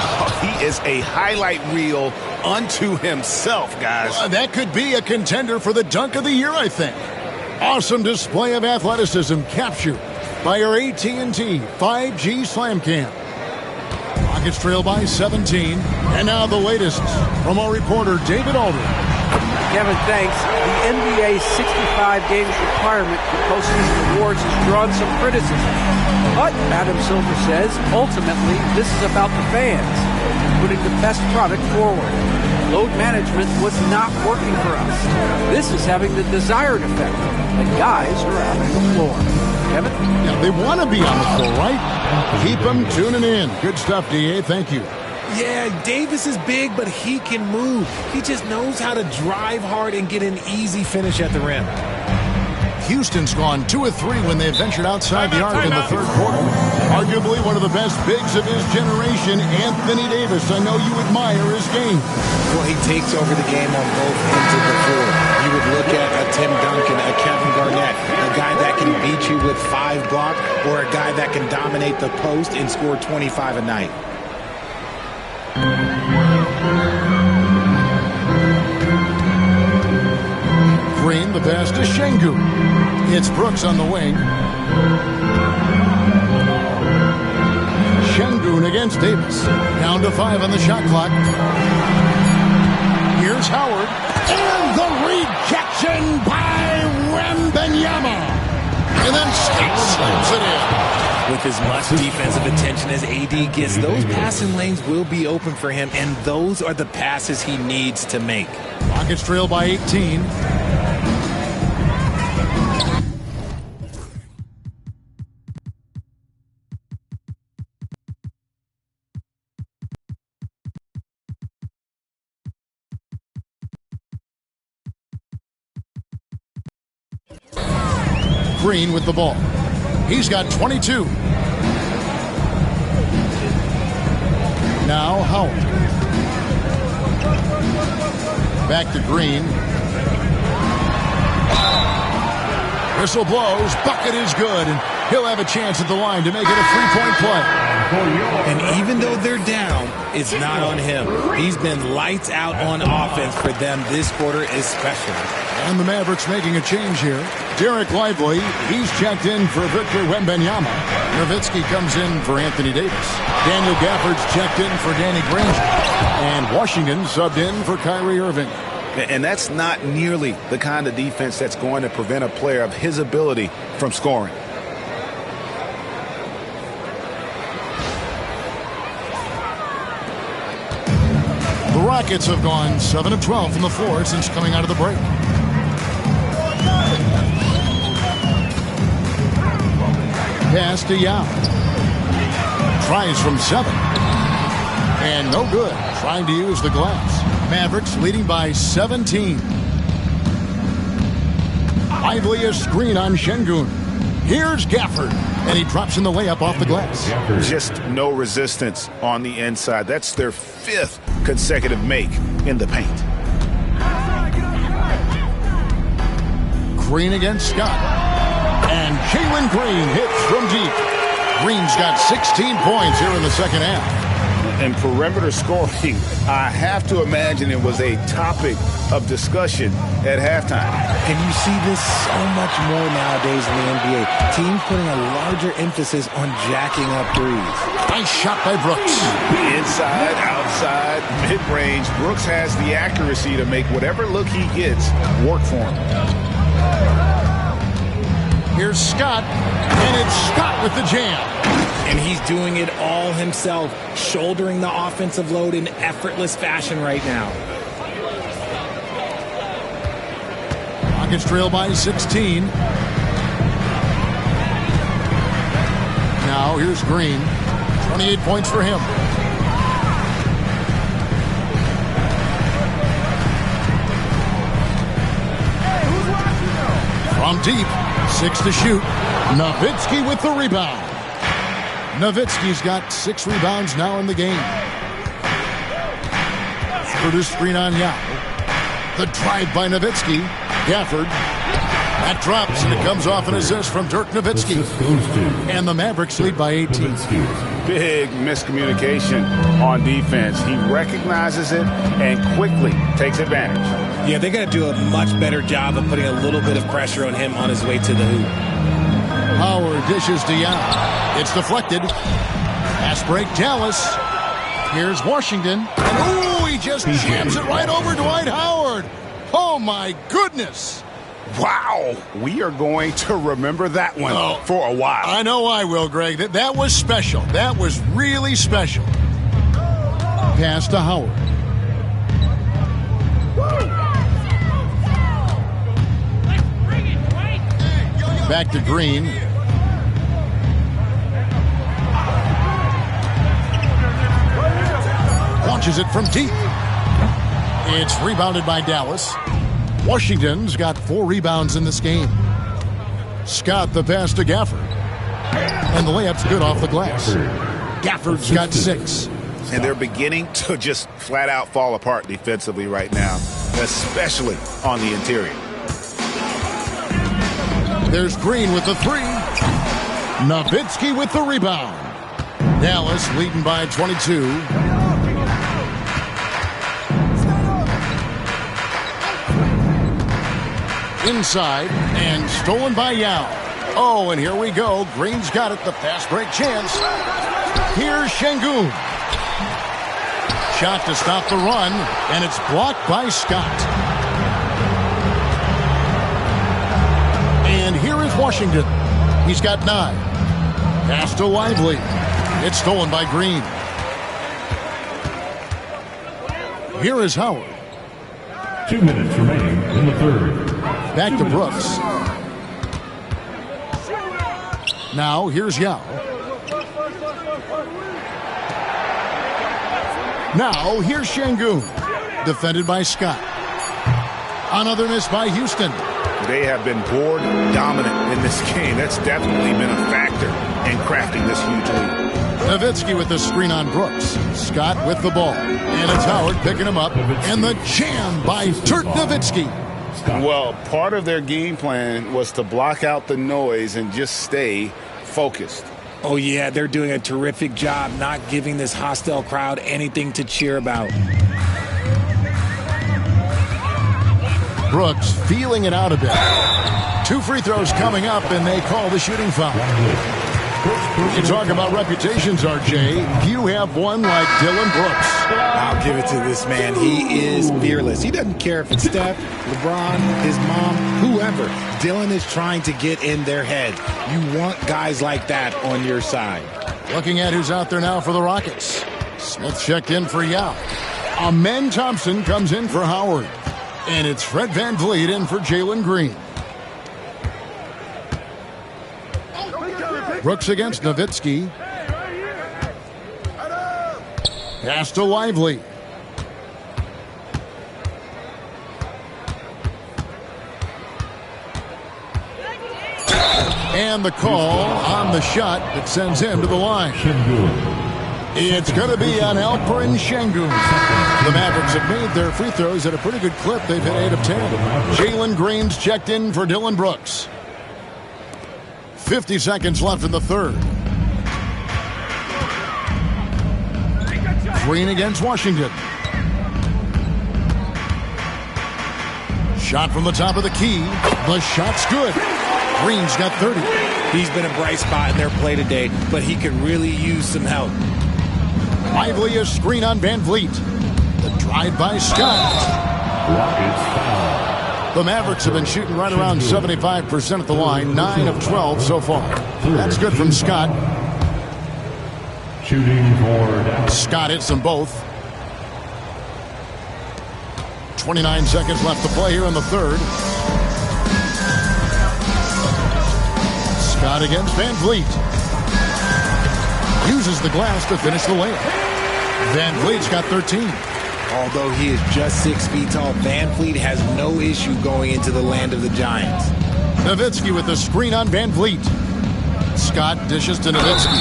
Oh, he is a highlight reel unto himself, guys. That could be a contender for the dunk of the year, I think. Awesome display of athleticism captured by our AT&T 5G Slam Cam. Rockets trail by 17. And now the latest from our reporter, David Aldridge. Kevin, thanks. The NBA's 65 games requirement for posting awards has drawn some criticism. But, Adam Silver says, ultimately, this is about the fans, putting the best product forward. Load management was not working for us. This is having the desired effect, and guys are out on the floor. Kevin? Yeah, they want to be on the floor, right? Keep them tuning in. Good stuff, DA. Thank you. Yeah, Davis is big, but he can move. He just knows how to drive hard and get an easy finish at the rim. Houston's gone 2 of 3 when they ventured outside the arc in the third quarter. Arguably one of the best bigs of his generation, Anthony Davis. I know you admire his game. Well, he takes over the game on both ends of the floor. You would look at a Tim Duncan, a Kevin Garnett, a guy that can beat you with 5 blocks, or a guy that can dominate the post and score 25 a night. Green, the pass to Şengün. It's Brooks on the wing. Şengün against Davis. Down to 5 on the shot clock. Here's Howard. And the rejection by Wembanyama. And then Scott slams it in. With as much defensive attention as AD gets, those passing lanes will be open for him, and those are the passes he needs to make. Rockets trail by 18. Green with the ball. He's got 22. Now Howard. Back to Green. Whistle blows. Bucket is good. And he'll have a chance at the line to make it a three-point play. And even though they're down, it's not on him. He's been lights out on offense for them this quarter especially. And the Mavericks making a change here. Derek Lively, he's checked in for Victor Wembanyama. Nowitzki comes in for Anthony Davis. Daniel Gafford's checked in for Danny Granger. And Washington subbed in for Kyrie Irving. And that's not nearly the kind of defense that's going to prevent a player of his ability from scoring. The Rockets have gone 7 of 12 from the floor since coming out of the break. Pass to Yao. Tries from 7. And no good. Trying to use the glass. Mavericks leading by 17. Lively a screen on Şengün. Here's Gafford. And he drops in the layup off the glass. Just no resistance on the inside. That's their 5th consecutive make in the paint. Green against Scott. And Jalen Green hits from deep. Green's got 16 points here in the second half. And perimeter scoring, I have to imagine it was a topic of discussion at halftime. And you see this so much more nowadays in the NBA. Teams putting a larger emphasis on jacking up threes. Nice shot by Brooks. Inside, outside, mid-range. Brooks has the accuracy to make whatever look he gets work for him. Here's Scott, and it's Scott with the jam. And he's doing it all himself, shouldering the offensive load in effortless fashion right now. Rockets trail by 16. Now here's Green. 28 points for him. From deep, 6 to shoot. Nowitzki with the rebound. Nowitzki's got 6 rebounds now in the game. For the screen on Yao. The drive by Nowitzki. Gafford. That drops, and it comes off an assist from Dirk Nowitzki. And the Mavericks lead by 18. Big miscommunication on defense. He recognizes it and quickly takes advantage. Yeah, they're going to do a much better job of putting a little bit of pressure on him on his way to the hoop. Howard dishes to Yao. It's deflected. Pass break, Dallas. Here's Washington. And he just jams it right over Dwight Howard. Oh, my goodness. Wow. We are going to remember that one for a while. I know I will, Greg. That was special. That was really special. Pass to Howard. Back to Green. Launches it from deep. It's rebounded by Dallas. Washington's got 4 rebounds in this game. Scott the pass to Gafford. And the layup's good off the glass. Gafford's got 6. And they're beginning to just flat out fall apart defensively right now, especially on the interior. There's Green with the 3. Nowitzki with the rebound. Dallas leading by 22. Inside and stolen by Yao. Oh, and here we go. Green's got it. The fast break chance. Here's Şengün. Shot to stop the run, and it's blocked by Scott. And here is Washington. He's got 9. Pass to Lively. It's stolen by Green. Here is Howard. 2 minutes remaining in the third. Back to Brooks. Now here's Yao. Now here's Şengün. Defended by Scott. Another miss by Houston. They have been board dominant in this game. That's definitely been a factor in crafting this huge lead. Nowitzki with the screen on Brooks. Scott with the ball. And it's Howard picking him up. And the jam by Dirk Nowitzki. Well, part of their game plan was to block out the noise and just stay focused. Oh, yeah, they're doing a terrific job not giving this hostile crowd anything to cheer about. Brooks feeling it out a bit. 2 free throws coming up, and they call the shooting foul. You talk about reputations, RJ. You have one like Dylan Brooks. I'll give it to this man. He is fearless. He doesn't care if it's Steph, LeBron, his mom, whoever. Dylan is trying to get in their head. You want guys like that on your side. Looking at who's out there now for the Rockets. Smith checked in for Yao. Amen Thompson comes in for Howard. And it's Fred VanVleet in for Jalen Green. Brooks against Nowitzki. Pass to Lively. And the call on the shot that sends him to the line. It's going to be on Alperen Şengün. The Mavericks have made their free throws at a pretty good clip. They've hit 8 of 10. Jalen Green's checked in for Dylan Brooks. 50 seconds left in the third. Green against Washington. Shot from the top of the key. The shot's good. Green's got 30. He's been a bright spot in their play today, but he could really use some help. Lively a screen on VanVleet. The drive by Scott. Rockets foul. The Mavericks have been shooting right around 75% at the line, 9 of 12 so far. That's good from Scott. Shooting for Dallas. Scott hits them both. 29 seconds left to play here in the third. Scott against VanVleet. Uses the glass to finish the layup. VanVleet's got 13. Although he is just 6 feet tall, VanVleet has no issue going into the land of the Giants. Nowitzki with the screen on VanVleet. Scott dishes to Nowitzki.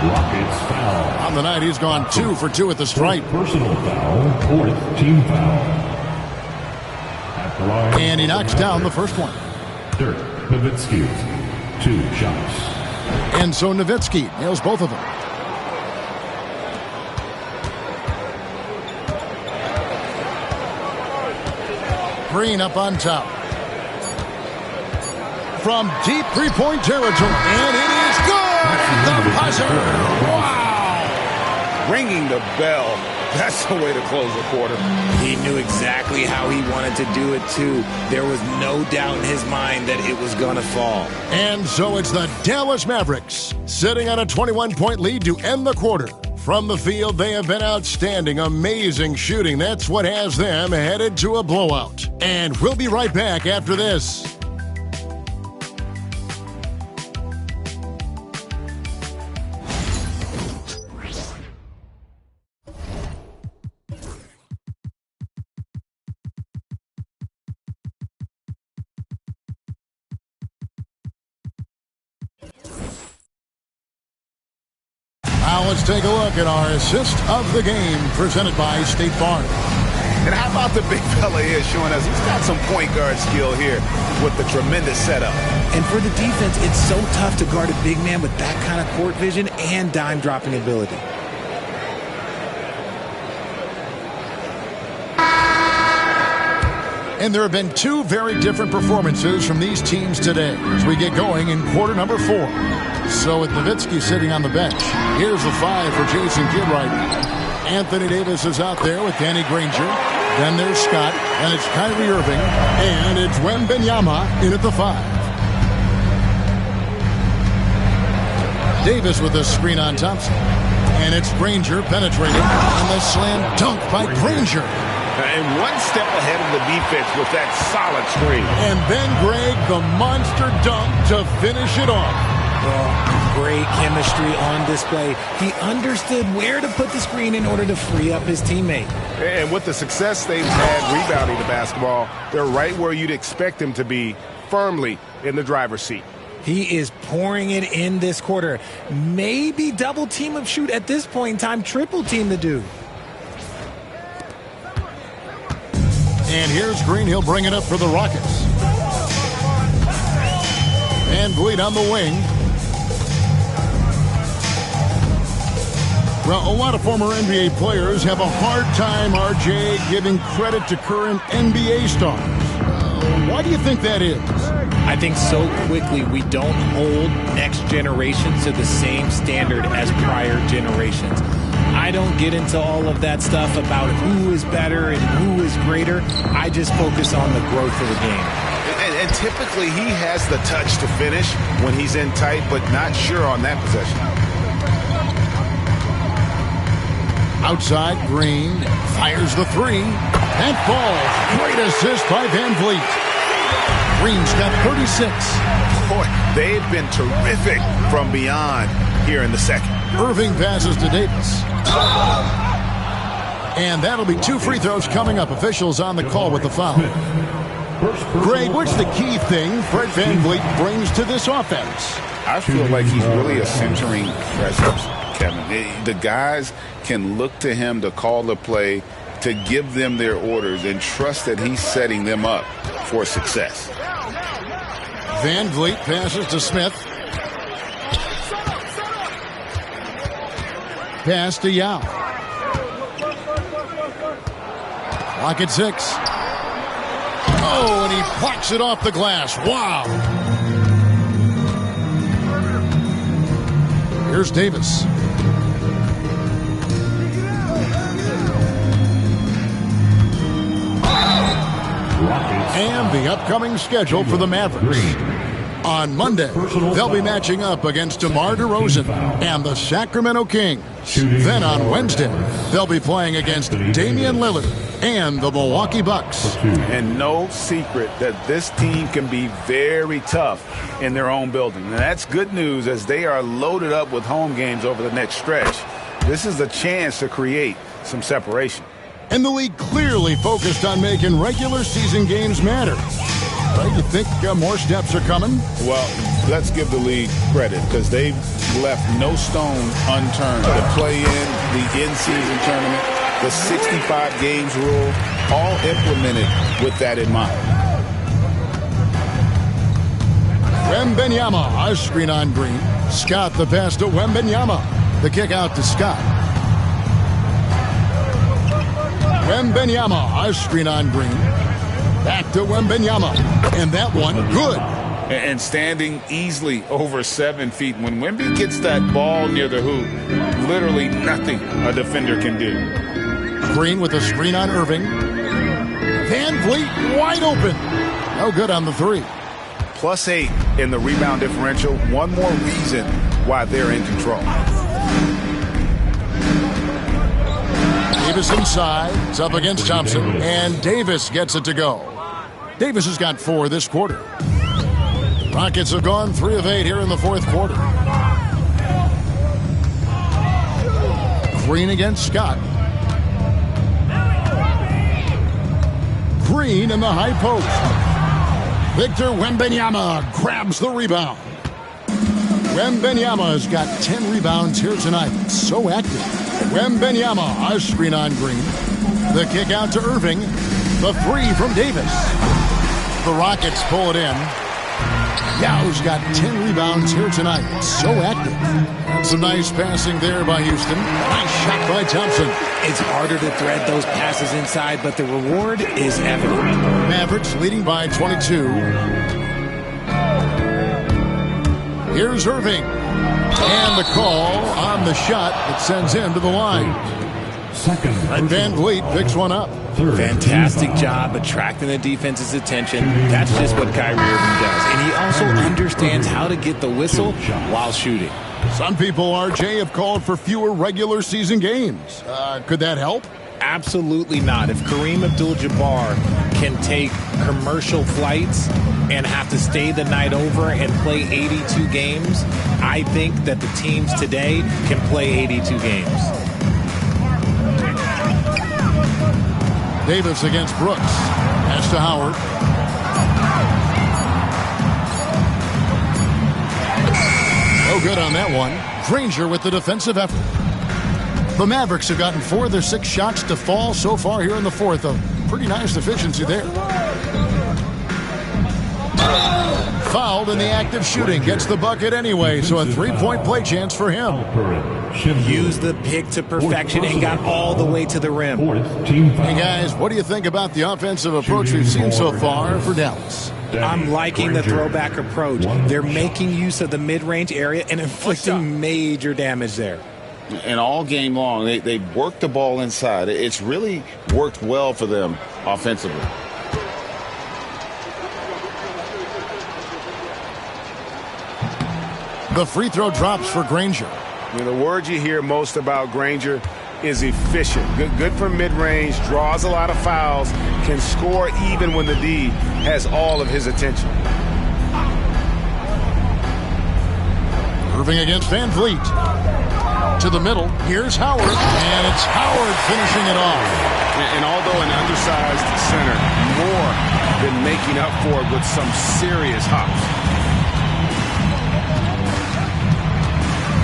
Rockets foul. On the night, he's gone 2 for 2 at the stripe. Personal foul, 4th team foul. At the line. And he knocks down the first one. Dirk Nowitzki, 2 shots. And so Nowitzki nails both of them. Green up on top. From deep three-point territory. And it is good! The buzzer! Wow! Ringing the bell. That's the way to close the quarter. He knew exactly how he wanted to do it, too. There was no doubt in his mind that it was going to fall. And so it's the Dallas Mavericks sitting on a 21-point lead to end the quarter. From the field, they have been outstanding, amazing shooting. That's what has them headed to a blowout. And we'll be right back after this. Now let's take a look at our assist of the game presented by State Farm. And how about the big fella here showing us he's got some point guard skill here with the tremendous setup. And for the defense, it's so tough to guard a big man with that kind of court vision and dime dropping ability. And there have been 2 very different performances from these teams today as we get going in quarter number 4. So with Nowitzki sitting on the bench, here's the 5 for Jason Kidd right now. Anthony Davis is out there with Danny Granger. Then there's Scott, and it's Kyrie Irving, and it's Wembanyama in at the 5. Davis with a screen on Thompson. And it's Granger penetrating, and the slam dunk by Granger. And one step ahead of the defense with that solid screen. And then Greg, the monster dunk to finish it off. Well, great chemistry on display. He understood where to put the screen in order to free up his teammate. And with the success they've had rebounding the basketball, they're right where you'd expect them to be, firmly in the driver's seat. He is pouring it in this quarter. Maybe double team of shoot at this point in time, triple team the dude. And here's Green. He'll bring it up for the Rockets. And Vliet on the wing. Well, a lot of former NBA players have a hard time, RJ, giving credit to current NBA stars. Why do you think that is? I think so quickly we don't hold next generations to the same standard as prior generations. I don't get into all of that stuff about who is better and who is greater. I just focus on the growth of the game. And typically he has the touch to finish when he's in tight, but not sure on that possession. Outside, Green fires the three. And falls. Great assist by Van Vliet. Green's got 36. Boy, they've been terrific from beyond here in the second. Irving passes to Davis. And that'll be 2 free throws coming up. Officials on the call with the foul. Greg, what's the key thing Fred Van Vliet brings to this offense? I feel like he's really a centering presence, Kevin. The guys can look to him to call the play, to give them their orders, and trust that he's setting them up for success. Van Vliet passes to Smith. Pass to Yao. Clock at 6. Oh, and he plucks it off the glass. Wow. Here's Davis. And the upcoming schedule for the Mavericks. On Monday, they'll be matching up against DeMar DeRozan and the Sacramento Kings. Then on Wednesday, they'll be playing against Damian Lillard and the Milwaukee Bucks. And no secret that this team can be very tough in their own building. And that's good news as they are loaded up with home games over the next stretch. This is a chance to create some separation. And the league clearly focused on making regular season games matter. Right? You think more steps are coming? Well, let's give the league credit because they've left no stone unturned. The play-in, the in-season tournament, the 65 games rule, all implemented with that in mind. Wembanyama, a screen on Green. Scott the pass to Wembanyama. The kick out to Scott. Wembanyama, a screen on Green. Back to Wembanyama. And that one, good. And standing easily over 7 feet. When Wemby gets that ball near the hoop, literally nothing a defender can do. Green with a screen on Irving. Van Vliet wide open. No good on the three. +8 in the rebound differential. One more reason why they're in control. Davis inside. It's up against Thompson. And Davis gets it to go. Davis has got 4 this quarter. Rockets have gone 3 of 8 here in the fourth quarter. Green against Scott. Green in the high post. Victor Wembanyama grabs the rebound. Wembanyama has got 10 rebounds here tonight. So active. Wembanyama, a screen on Green. The kick out to Irving. The 3 from Davis. The Rockets pull it in. Yao's got 10 rebounds here tonight. So active. And some nice passing there by Houston. Nice shot by Thompson. It's harder to thread those passes inside, but the reward is evident. Mavericks leading by 22. Here's Irving. And the call on the shot that sends him to the line. And Van Vliet picks one up. Fantastic job attracting the defense's attention. That's just what Kyrie Irving does. And he also understands how to get the whistle while shooting. Some people, RJ, have called for fewer regular season games. Could that help? Absolutely not. If Kareem Abdul-Jabbar can take commercial flights and have to stay the night over and play 82 games, I think that the teams today can play 82 games. Davis against Brooks. Pass to Howard. No good on that one. Granger with the defensive effort. The Mavericks have gotten 4 of their 6 shots to fall so far here in the fourth. A pretty nice efficiency there. Fouled in the act of shooting. Gets the bucket anyway, so a 3-point play chance for him. Used the pick to perfection and got all the way to the rim. Hey, guys, what do you think about the offensive approach we've seen so far for Dallas? I'm liking the throwback approach. They're making use of the mid-range area and inflicting major damage there. And all game long, they worked the ball inside. It's really worked well for them offensively. The free throw drops for Granger. The word you hear most about Granger is efficient. Good from mid-range, draws a lot of fouls, can score even when the D has all of his attention. Irving against Van Vliet. To the middle. Here's Howard. And it's Howard finishing it off. And although an undersized center, more than making up for it with some serious hops.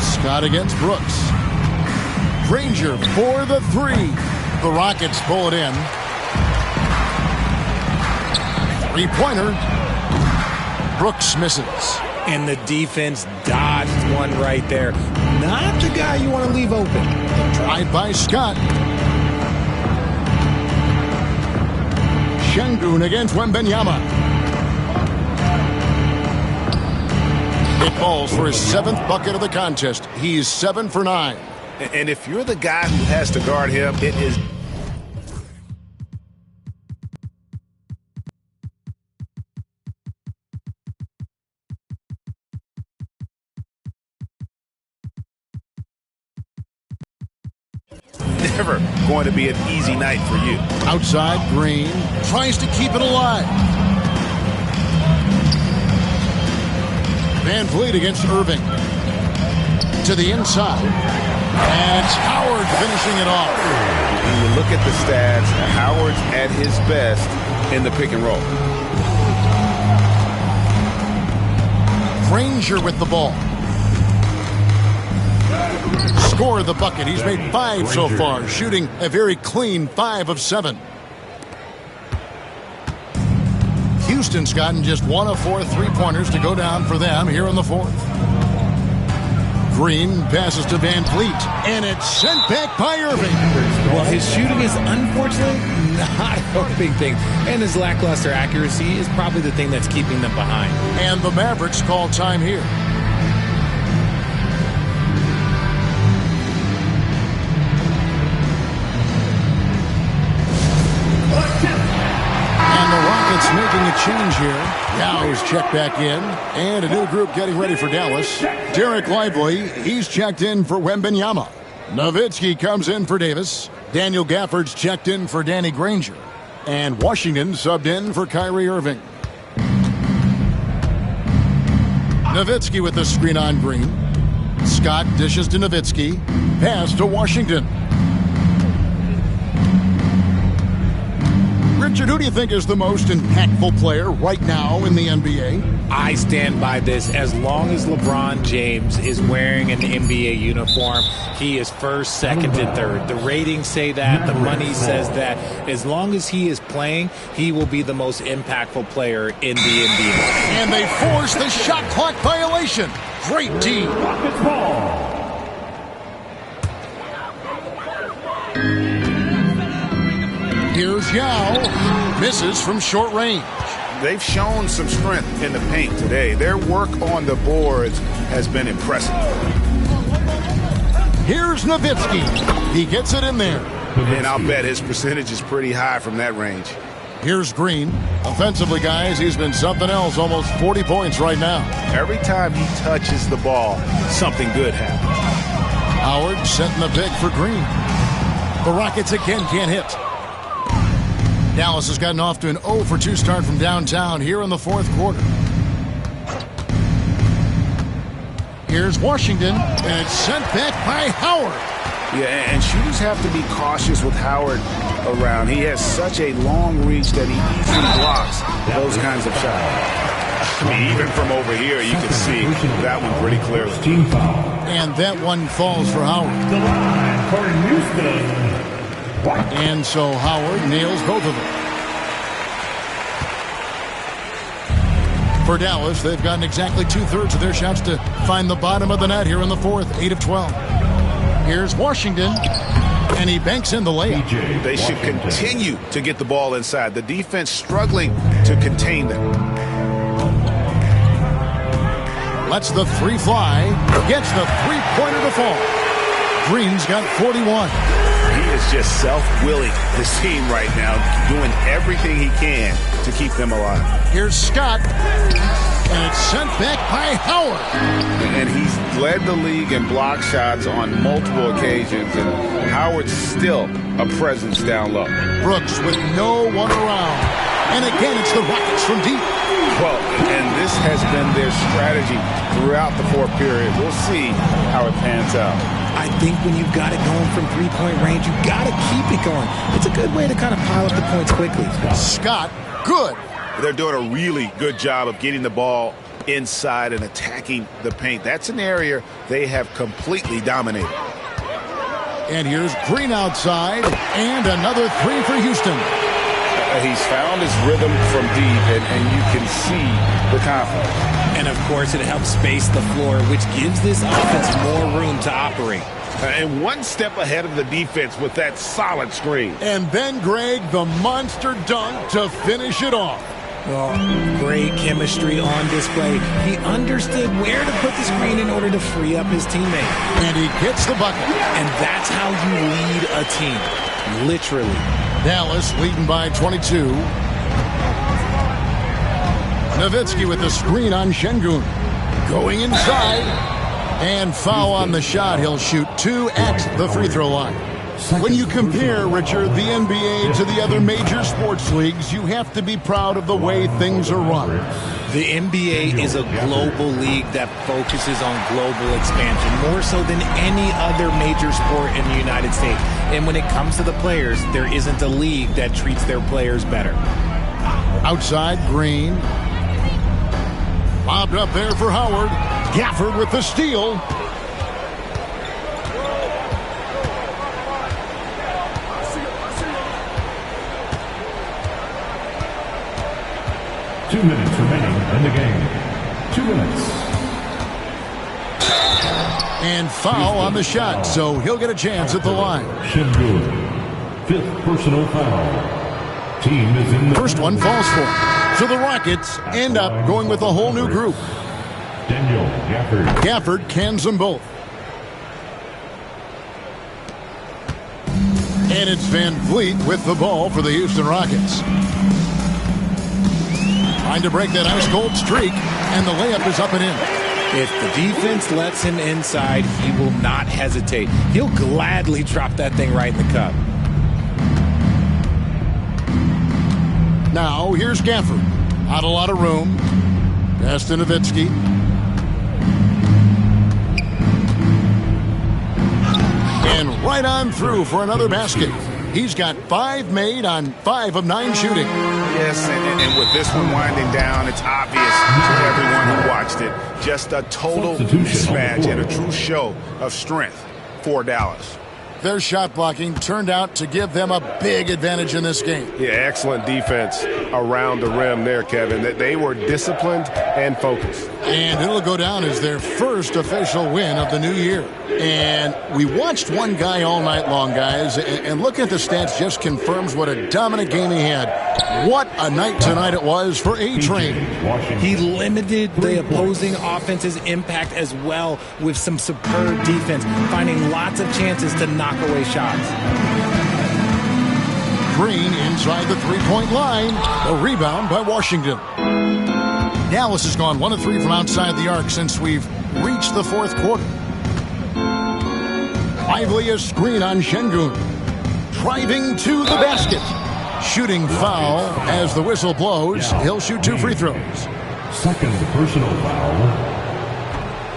Scott against Brooks. Granger for the 3. The Rockets pull it in. 3-pointer. Brooks misses. And the defense dodged one right there. Not the guy you want to leave open. Drive by Scott. Şengün against Wembanyama. It falls for his 7th bucket of the contest. He's 7 for 9. And if you're the guy who has to guard him, it is... never going to be an easy night for you. Outside, Green tries to keep it alive. Van Vliet against Irving. To the inside. And it's Howard finishing it off. When you look at the stats, Howard's at his best in the pick and roll. Granger with the ball. Score the bucket. He's made 5 so far, shooting a very clean 5 of 7. Houston's gotten just 1 of 4 3-pointers to go down for them here in the fourth. Green passes to Van Vliet, and it's sent back by Irving. Well, his shooting is unfortunately not a big thing, and his lackluster accuracy is probably the thing that's keeping them behind. And the Mavericks call time here. It's making a change here. Yow's checked back in. And a new group getting ready for Dallas. Derek Lively, he's checked in for Wembanyama. Nowitzki comes in for Davis. Daniel Gafford's checked in for Danny Granger. And Washington subbed in for Kyrie Irving. Nowitzki with the screen on Green. Scott dishes to Nowitzki. Pass to Washington. Richard, who do you think is the most impactful player right now in the NBA? I stand by this. As long as LeBron James is wearing an NBA uniform, he is first, second, and third. The ratings say that. The money says that. As long as he is playing, he will be the most impactful player in the NBA. And they force the shot clock violation. Great D. Here's Yao. Misses from short range. They've shown some strength in the paint today. Their work on the boards has been impressive. Here's Nowitzki. He gets it in there. And I'll bet his percentage is pretty high from that range. Here's Green. Offensively, guys, he's been something else. Almost 40 points right now. Every time he touches the ball, something good happens. Howard setting the pick for Green. The Rockets again can't hit. Dallas has gotten off to an 0 for 2 start from downtown here in the fourth quarter. Here's Washington, and it's sent back by Howard. Yeah, and shooters have to be cautious with Howard around. He has such a long reach that he easily blocks those kinds of shots. I mean, even from over here, you can see that one pretty clearly. And that one falls for Howard. And so Howard nails both of them. For Dallas, they've gotten exactly 2/3 of their shots to find the bottom of the net here in the fourth, 8 of 12. Here's Washington, and he banks in the layup. They should continue to get the ball inside. The defense struggling to contain them. Lets the three fly, gets the three-pointer to fall. Green's got 41. He is just self-willing, this team right now, doing everything he can to keep them alive. Here's Scott, and it's sent back by Howard. And he's led the league in block shots on multiple occasions, and Howard's still a presence down low. Brooks with no one around. And again, it's the Rockets from deep. Well, and this has been their strategy throughout the fourth period. We'll see how it pans out. I think when you've got it going from three-point range, you've got to keep it going. It's a good way to kind of pile up the points quickly. Scott, good. They're doing a really good job of getting the ball inside and attacking the paint. That's an area they have completely dominated. And here's Green outside, and another three for Houston. He's found his rhythm from deep, and you can see the confidence. And, of course, it helps space the floor, which gives this offense more room to operate. And one step ahead of the defense with that solid screen. And then, Greg, the monster dunk to finish it off. Well, great chemistry on display. He understood where to put the screen in order to free up his teammate. And he gets the bucket. And that's how you lead a team, literally. Dallas leading by 22. Nowitzki with the screen on Şengün. Going inside. And foul on the shot. He'll shoot 2 at the free throw line. When you compare, Richard, the NBA to the other major sports leagues, you have to be proud of the way things are run. The NBA is a global league that focuses on global expansion, more so than any other major sport in the United States. And when it comes to the players, there isn't a league that treats their players better. Outside, Green. Lobbed up there for Howard. Gafford with the steal. Two minutes remaining in the game. 2 minutes. And foul on the shot, so he'll get a chance at the line. Şengün, 5th personal foul. Team is in the first one falls for him. So the Rockets end up going with a whole new group. Daniel Gafford. Gafford cans them both. And it's Van Vliet with the ball for the Houston Rockets. Trying to break that ice-cold streak, and the layup is up and in. If the defense lets him inside, he will not hesitate. He'll gladly drop that thing right in the cup. Now, here's Gafford. Not a lot of room. Pass to Nowitzki. And right on through for another basket. He's got 5 made on 5 of 9 shooting. Yes, and with this one winding down, it's obvious to everyone who watched it. Just a total mismatch and a true show of strength for Dallas. Their shot blocking turned out to give them a big advantage in this game. Yeah, excellent defense around the rim there, Kevin. They were disciplined and focused. And it'll go down as their first official win of the new year. And we watched one guy all night long, guys, and looking at the stats just confirms what a dominant game he had. What a night tonight it was for A-Train. He limited the opposing offense's impact as well with some superb defense, finding lots of chances to knock away shots. Green inside the three-point line. A rebound by Washington. Dallas has gone 1 of 3 from outside the arc since we've reached the fourth quarter. Lively a screen on Şengün. driving to the basket. Shooting foul as the whistle blows. He'll shoot 2 free throws. Second personal foul.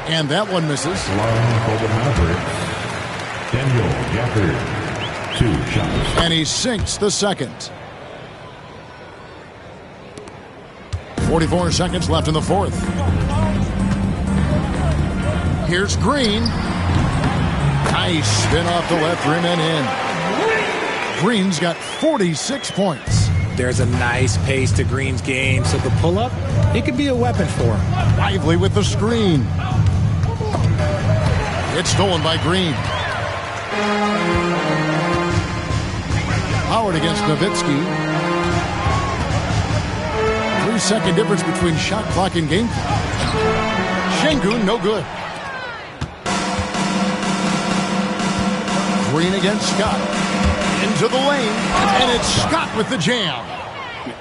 And that one misses. Line for the Mavericks. Daniel Gafford. 2 shots. And he sinks the second. 44 seconds left in the fourth. Here's Green. Nice spin off the left rim and in. Green's got 46 points. There's a nice pace to Green's game, so the pull-up, it could be a weapon for him. Lively with the screen. It's stolen by Green. Howard against Nowitzki. 3-second difference between shot clock and game clock. Şengün, no good. Green against Scott. Into the lane, and it's Scott with the jam.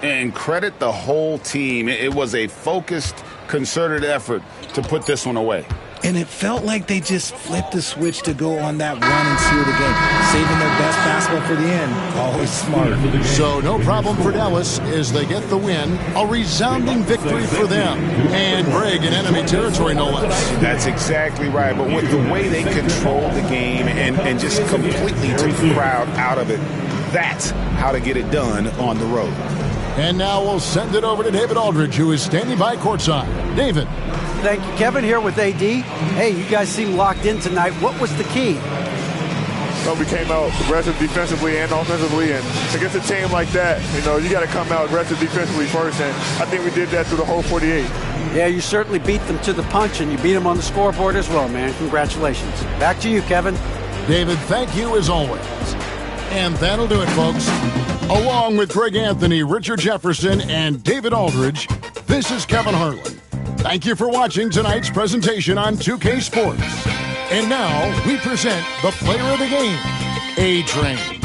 And credit the whole team. It was a focused, concerted effort to put this one away. And it felt like they just flipped the switch to go on that run and seal the game. Saving their best basketball for the end. Always smart. So no problem for Dallas as they get the win. A resounding victory for them. And break in enemy territory, no less. That's exactly right. But with the way they controlled the game and just completely took the crowd out of it, that's how to get it done on the road. And now we'll send it over to David Aldridge, who is standing by courtside. David. Thank you, Kevin, here with AD. Hey, you guys seem locked in tonight. What was the key? Well, we came out aggressive defensively and offensively, and against a team like that, you got to come out aggressive defensively first, and I think we did that through the whole 48. Yeah, you certainly beat them to the punch, and you beat them on the scoreboard as well, man. Congratulations. Back to you, Kevin. David, thank you as always. And that'll do it, folks. Along with Greg Anthony, Richard Jefferson, and David Aldridge, this is Kevin Harlan. Thank you for watching tonight's presentation on 2K Sports. And now we present the player of the game, A-Train.